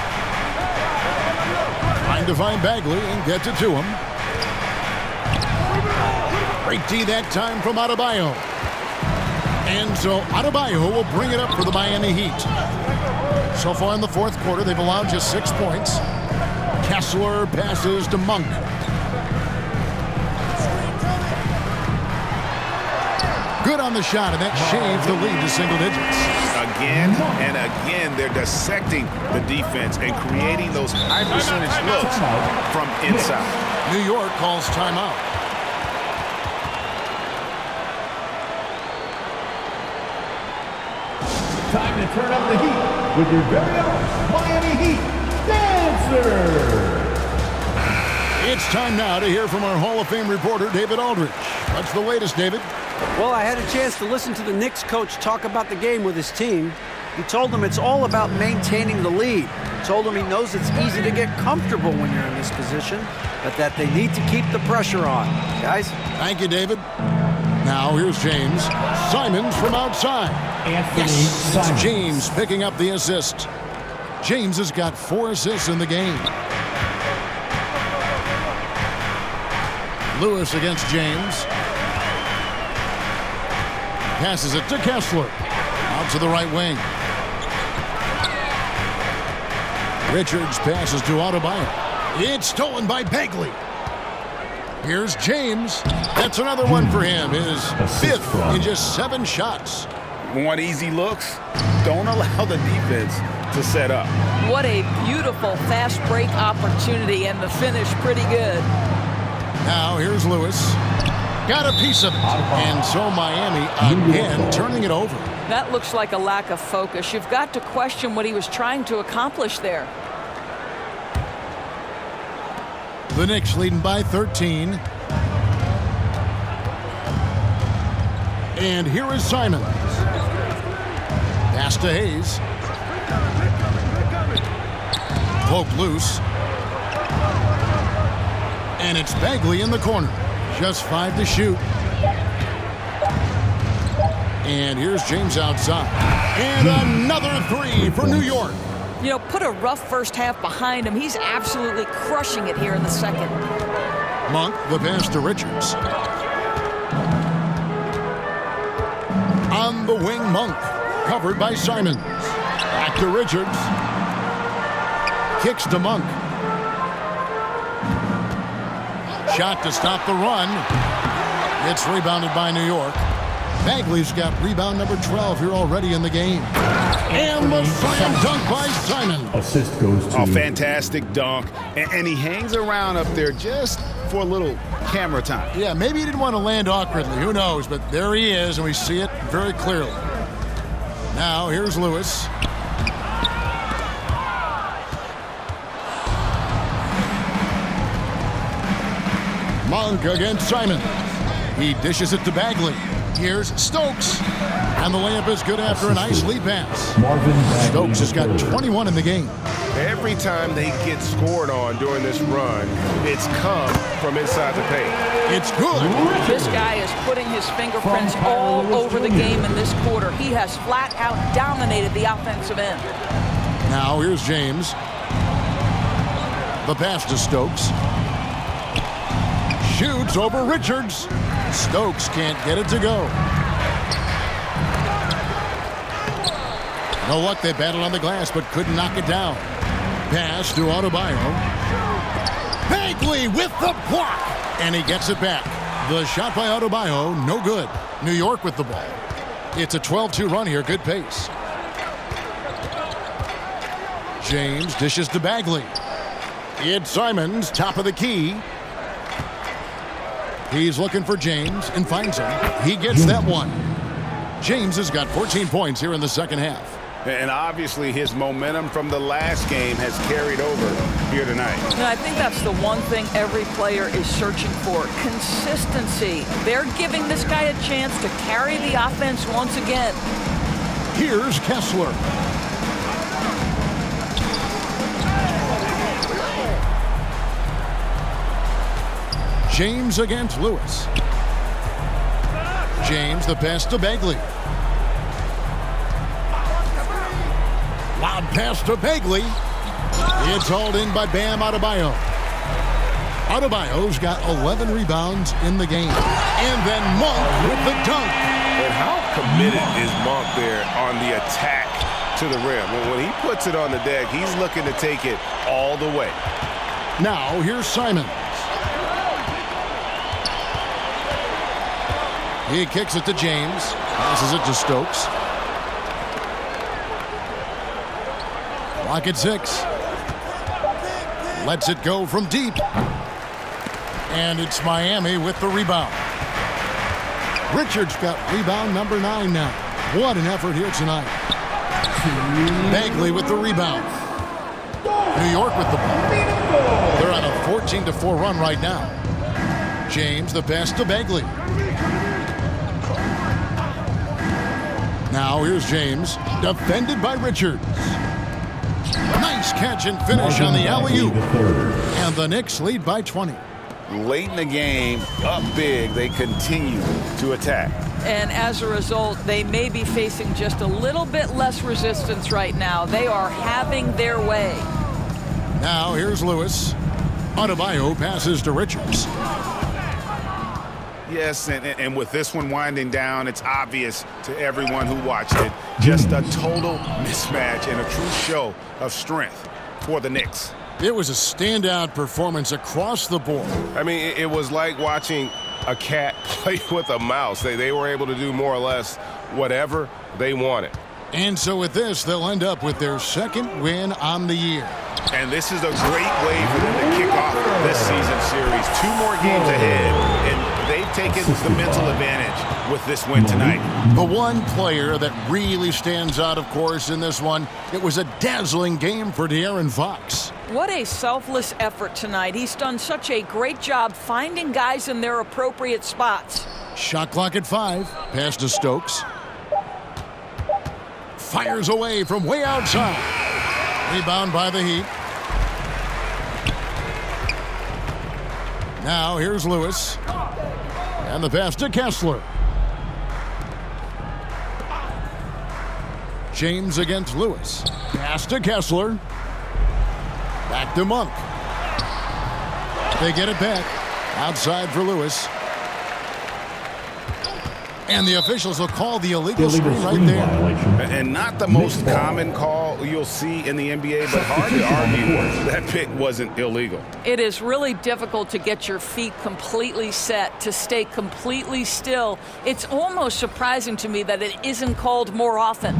Trying to find Bagley and gets it to him. Great D that time from Adebayo. And so Adebayo will bring it up for the Miami Heat. So far in the fourth quarter, they've allowed just 6 points. Kessler passes to Monk. Good on the shot, and that shaves the lead to single digits. Again and again, they're dissecting the defense and creating those high percentage looks from inside. New York calls timeout. Time to turn up the heat with your very own Miami Heat Dancer. It's time now to hear from our Hall of Fame reporter, David Aldridge. What's the latest, David? Well, I had a chance to listen to the Knicks coach talk about the game with his team. He told them it's all about maintaining the lead. He told them he knows it's easy to get comfortable when you're in this position, but that they need to keep the pressure on. Guys? Thank you, David. Now here's James. Simons from outside. Yes, it's James picking up the assist. James has got 4 assists in the game. Lewis against James. Passes it to Kessler. Out to the right wing. Richards passes to Adebayo. It's stolen by Bagley. Here's James. That's another one for him. His 5th in just 7 shots. Want easy looks? Don't allow the defense to set up. What a beautiful fast break opportunity, and the finish pretty good. Now here's Lewis. Got a piece of it. And so Miami again turning it over. That looks like a lack of focus. You've got to question what he was trying to accomplish there. The Knicks leading by 13. And here is Simons. Pass to Hayes. Poke loose. And it's Bagley in the corner. Just 5 to shoot. And here's James outside. And another 3 for New York. You know, put a rough first half behind him. He's absolutely crushing it here in the second. Monk, the pass to Richards. On the wing, Monk. Covered by Simons. Back to Richards. Kicks to Monk. Shot to stop the run. It's rebounded by New York. Bagley's got rebound number 12 here already in the game. And the slam dunk by Simon. Assist goes to... A fantastic dunk. And he hangs around up there just for a little camera time. Yeah, maybe he didn't want to land awkwardly. Who knows? But there he is, and we see it very clearly. Now, here's Lewis. Monk against Simon. He dishes it to Bagley. Here's Stokes. And the layup is good after a nice lead pass. Stokes has got 21 in the game. Every time they get scored on during this run, it's come from inside the paint. It's good. This guy is putting his fingerprints all over the game in this quarter. He has flat out dominated the offensive end. Now here's James. The pass to Stokes. Shoots over Richards. Stokes can't get it to go. No luck, they battled on the glass but couldn't knock it down. Pass to Adebayo. Bagley with the block. And he gets it back. The shot by Adebayo, no good. New York with the ball. It's a 12-2 run here, good pace. James dishes to Bagley. It's Simons, top of the key. He's looking for James and finds him. He gets that one. James has got 14 points here in the second half. And obviously his momentum from the last game has carried over here tonight. And I think that's the one thing every player is searching for, consistency. They're giving this guy a chance to carry the offense once again. Here's Kessler. James against Lewis. James, the pass to Bagley. Loud pass to Bagley. It's hauled in by Bam Adebayo. Adebayo's got 11 rebounds in the game. And then Monk with the dunk. And how committed is Monk there on the attack to the rim? When he puts it on the deck, he's looking to take it all the way. Now, here's Simons. He kicks it to James. Passes it to Stokes. Clock at 6. Lets it go from deep. And it's Miami with the rebound. Richards got rebound number 9 now. What an effort here tonight. Bagley with the rebound. New York with the ball. They're on a 14-4 run right now. James, the pass to Bagley. Now here's James, defended by Richards. Nice catch and finish on the alley-oop. And the Knicks lead by 20. Late in the game, up big, they continue to attack. And as a result, they may be facing just a little bit less resistance right now. They are having their way. Now here's Lewis. Adebayo passes to Richards. Yes, and with this one winding down, it's obvious to everyone who watched it. Just a total mismatch and a true show of strength for the Knicks. It was a standout performance across the board. I mean, it was like watching a cat play with a mouse. They were able to do more or less whatever they wanted. And so with this, they'll end up with their second win on the year. And this is a great way for them to kick off this season series. 2 more games ahead, and they've taken the mental advantage with this win tonight. The one player that really stands out, of course, in this one, it was a dazzling game for De'Aaron Fox. What a selfless effort tonight. He's done such a great job finding guys in their appropriate spots. Shot clock at 5. Pass to Stokes. Fires away from way outside. Rebound by the Heat. Now here's Lewis. And the pass to Kessler. James against Lewis. Pass to Kessler. Back to Monk. They get it back. Outside for Lewis. And the officials will call the illegal screen right there. And not the most common call you'll see in the NBA, but hard to argue that pick wasn't illegal. It is really difficult to get your feet completely set, to stay completely still. It's almost surprising to me that it isn't called more often.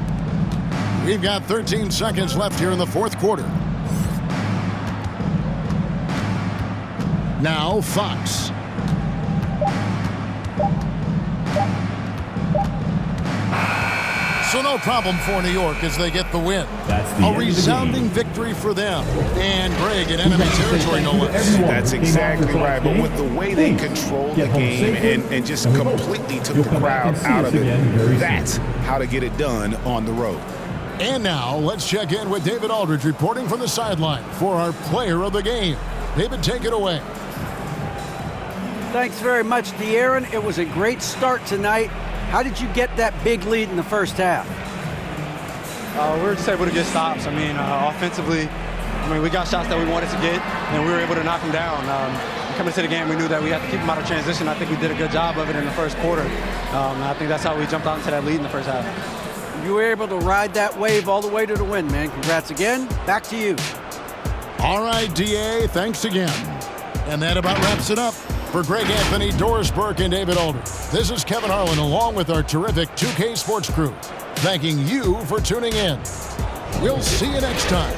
We've got 13 seconds left here in the fourth quarter. Now Fox. So no problem for New York as they get the win. A resounding victory for them. And Greg in enemy territory, no less. That's exactly right. But with the way they controlled the game and just completely took the crowd out of it, that's how to get it done on the road. And now let's check in with David Aldridge reporting from the sideline for our player of the game. David, take it away. Thanks very much, De'Aaron. It was a great start tonight. How did you get that big lead in the first half? We were just able to get stops. Offensively, we got shots that we wanted to get, and we were able to knock them down. Coming to the game, we knew that we had to keep them out of transition. I think we did a good job of it in the first quarter. I think that's how we jumped out into that lead in the first half. You were able to ride that wave all the way to the win, man. Congrats again. Back to you. All right, DA, thanks again. And that about wraps it up. For Greg Anthony, Doris Burke, and David Aldridge, this is Kevin Harlan along with our terrific 2K Sports crew, thanking you for tuning in. We'll see you next time.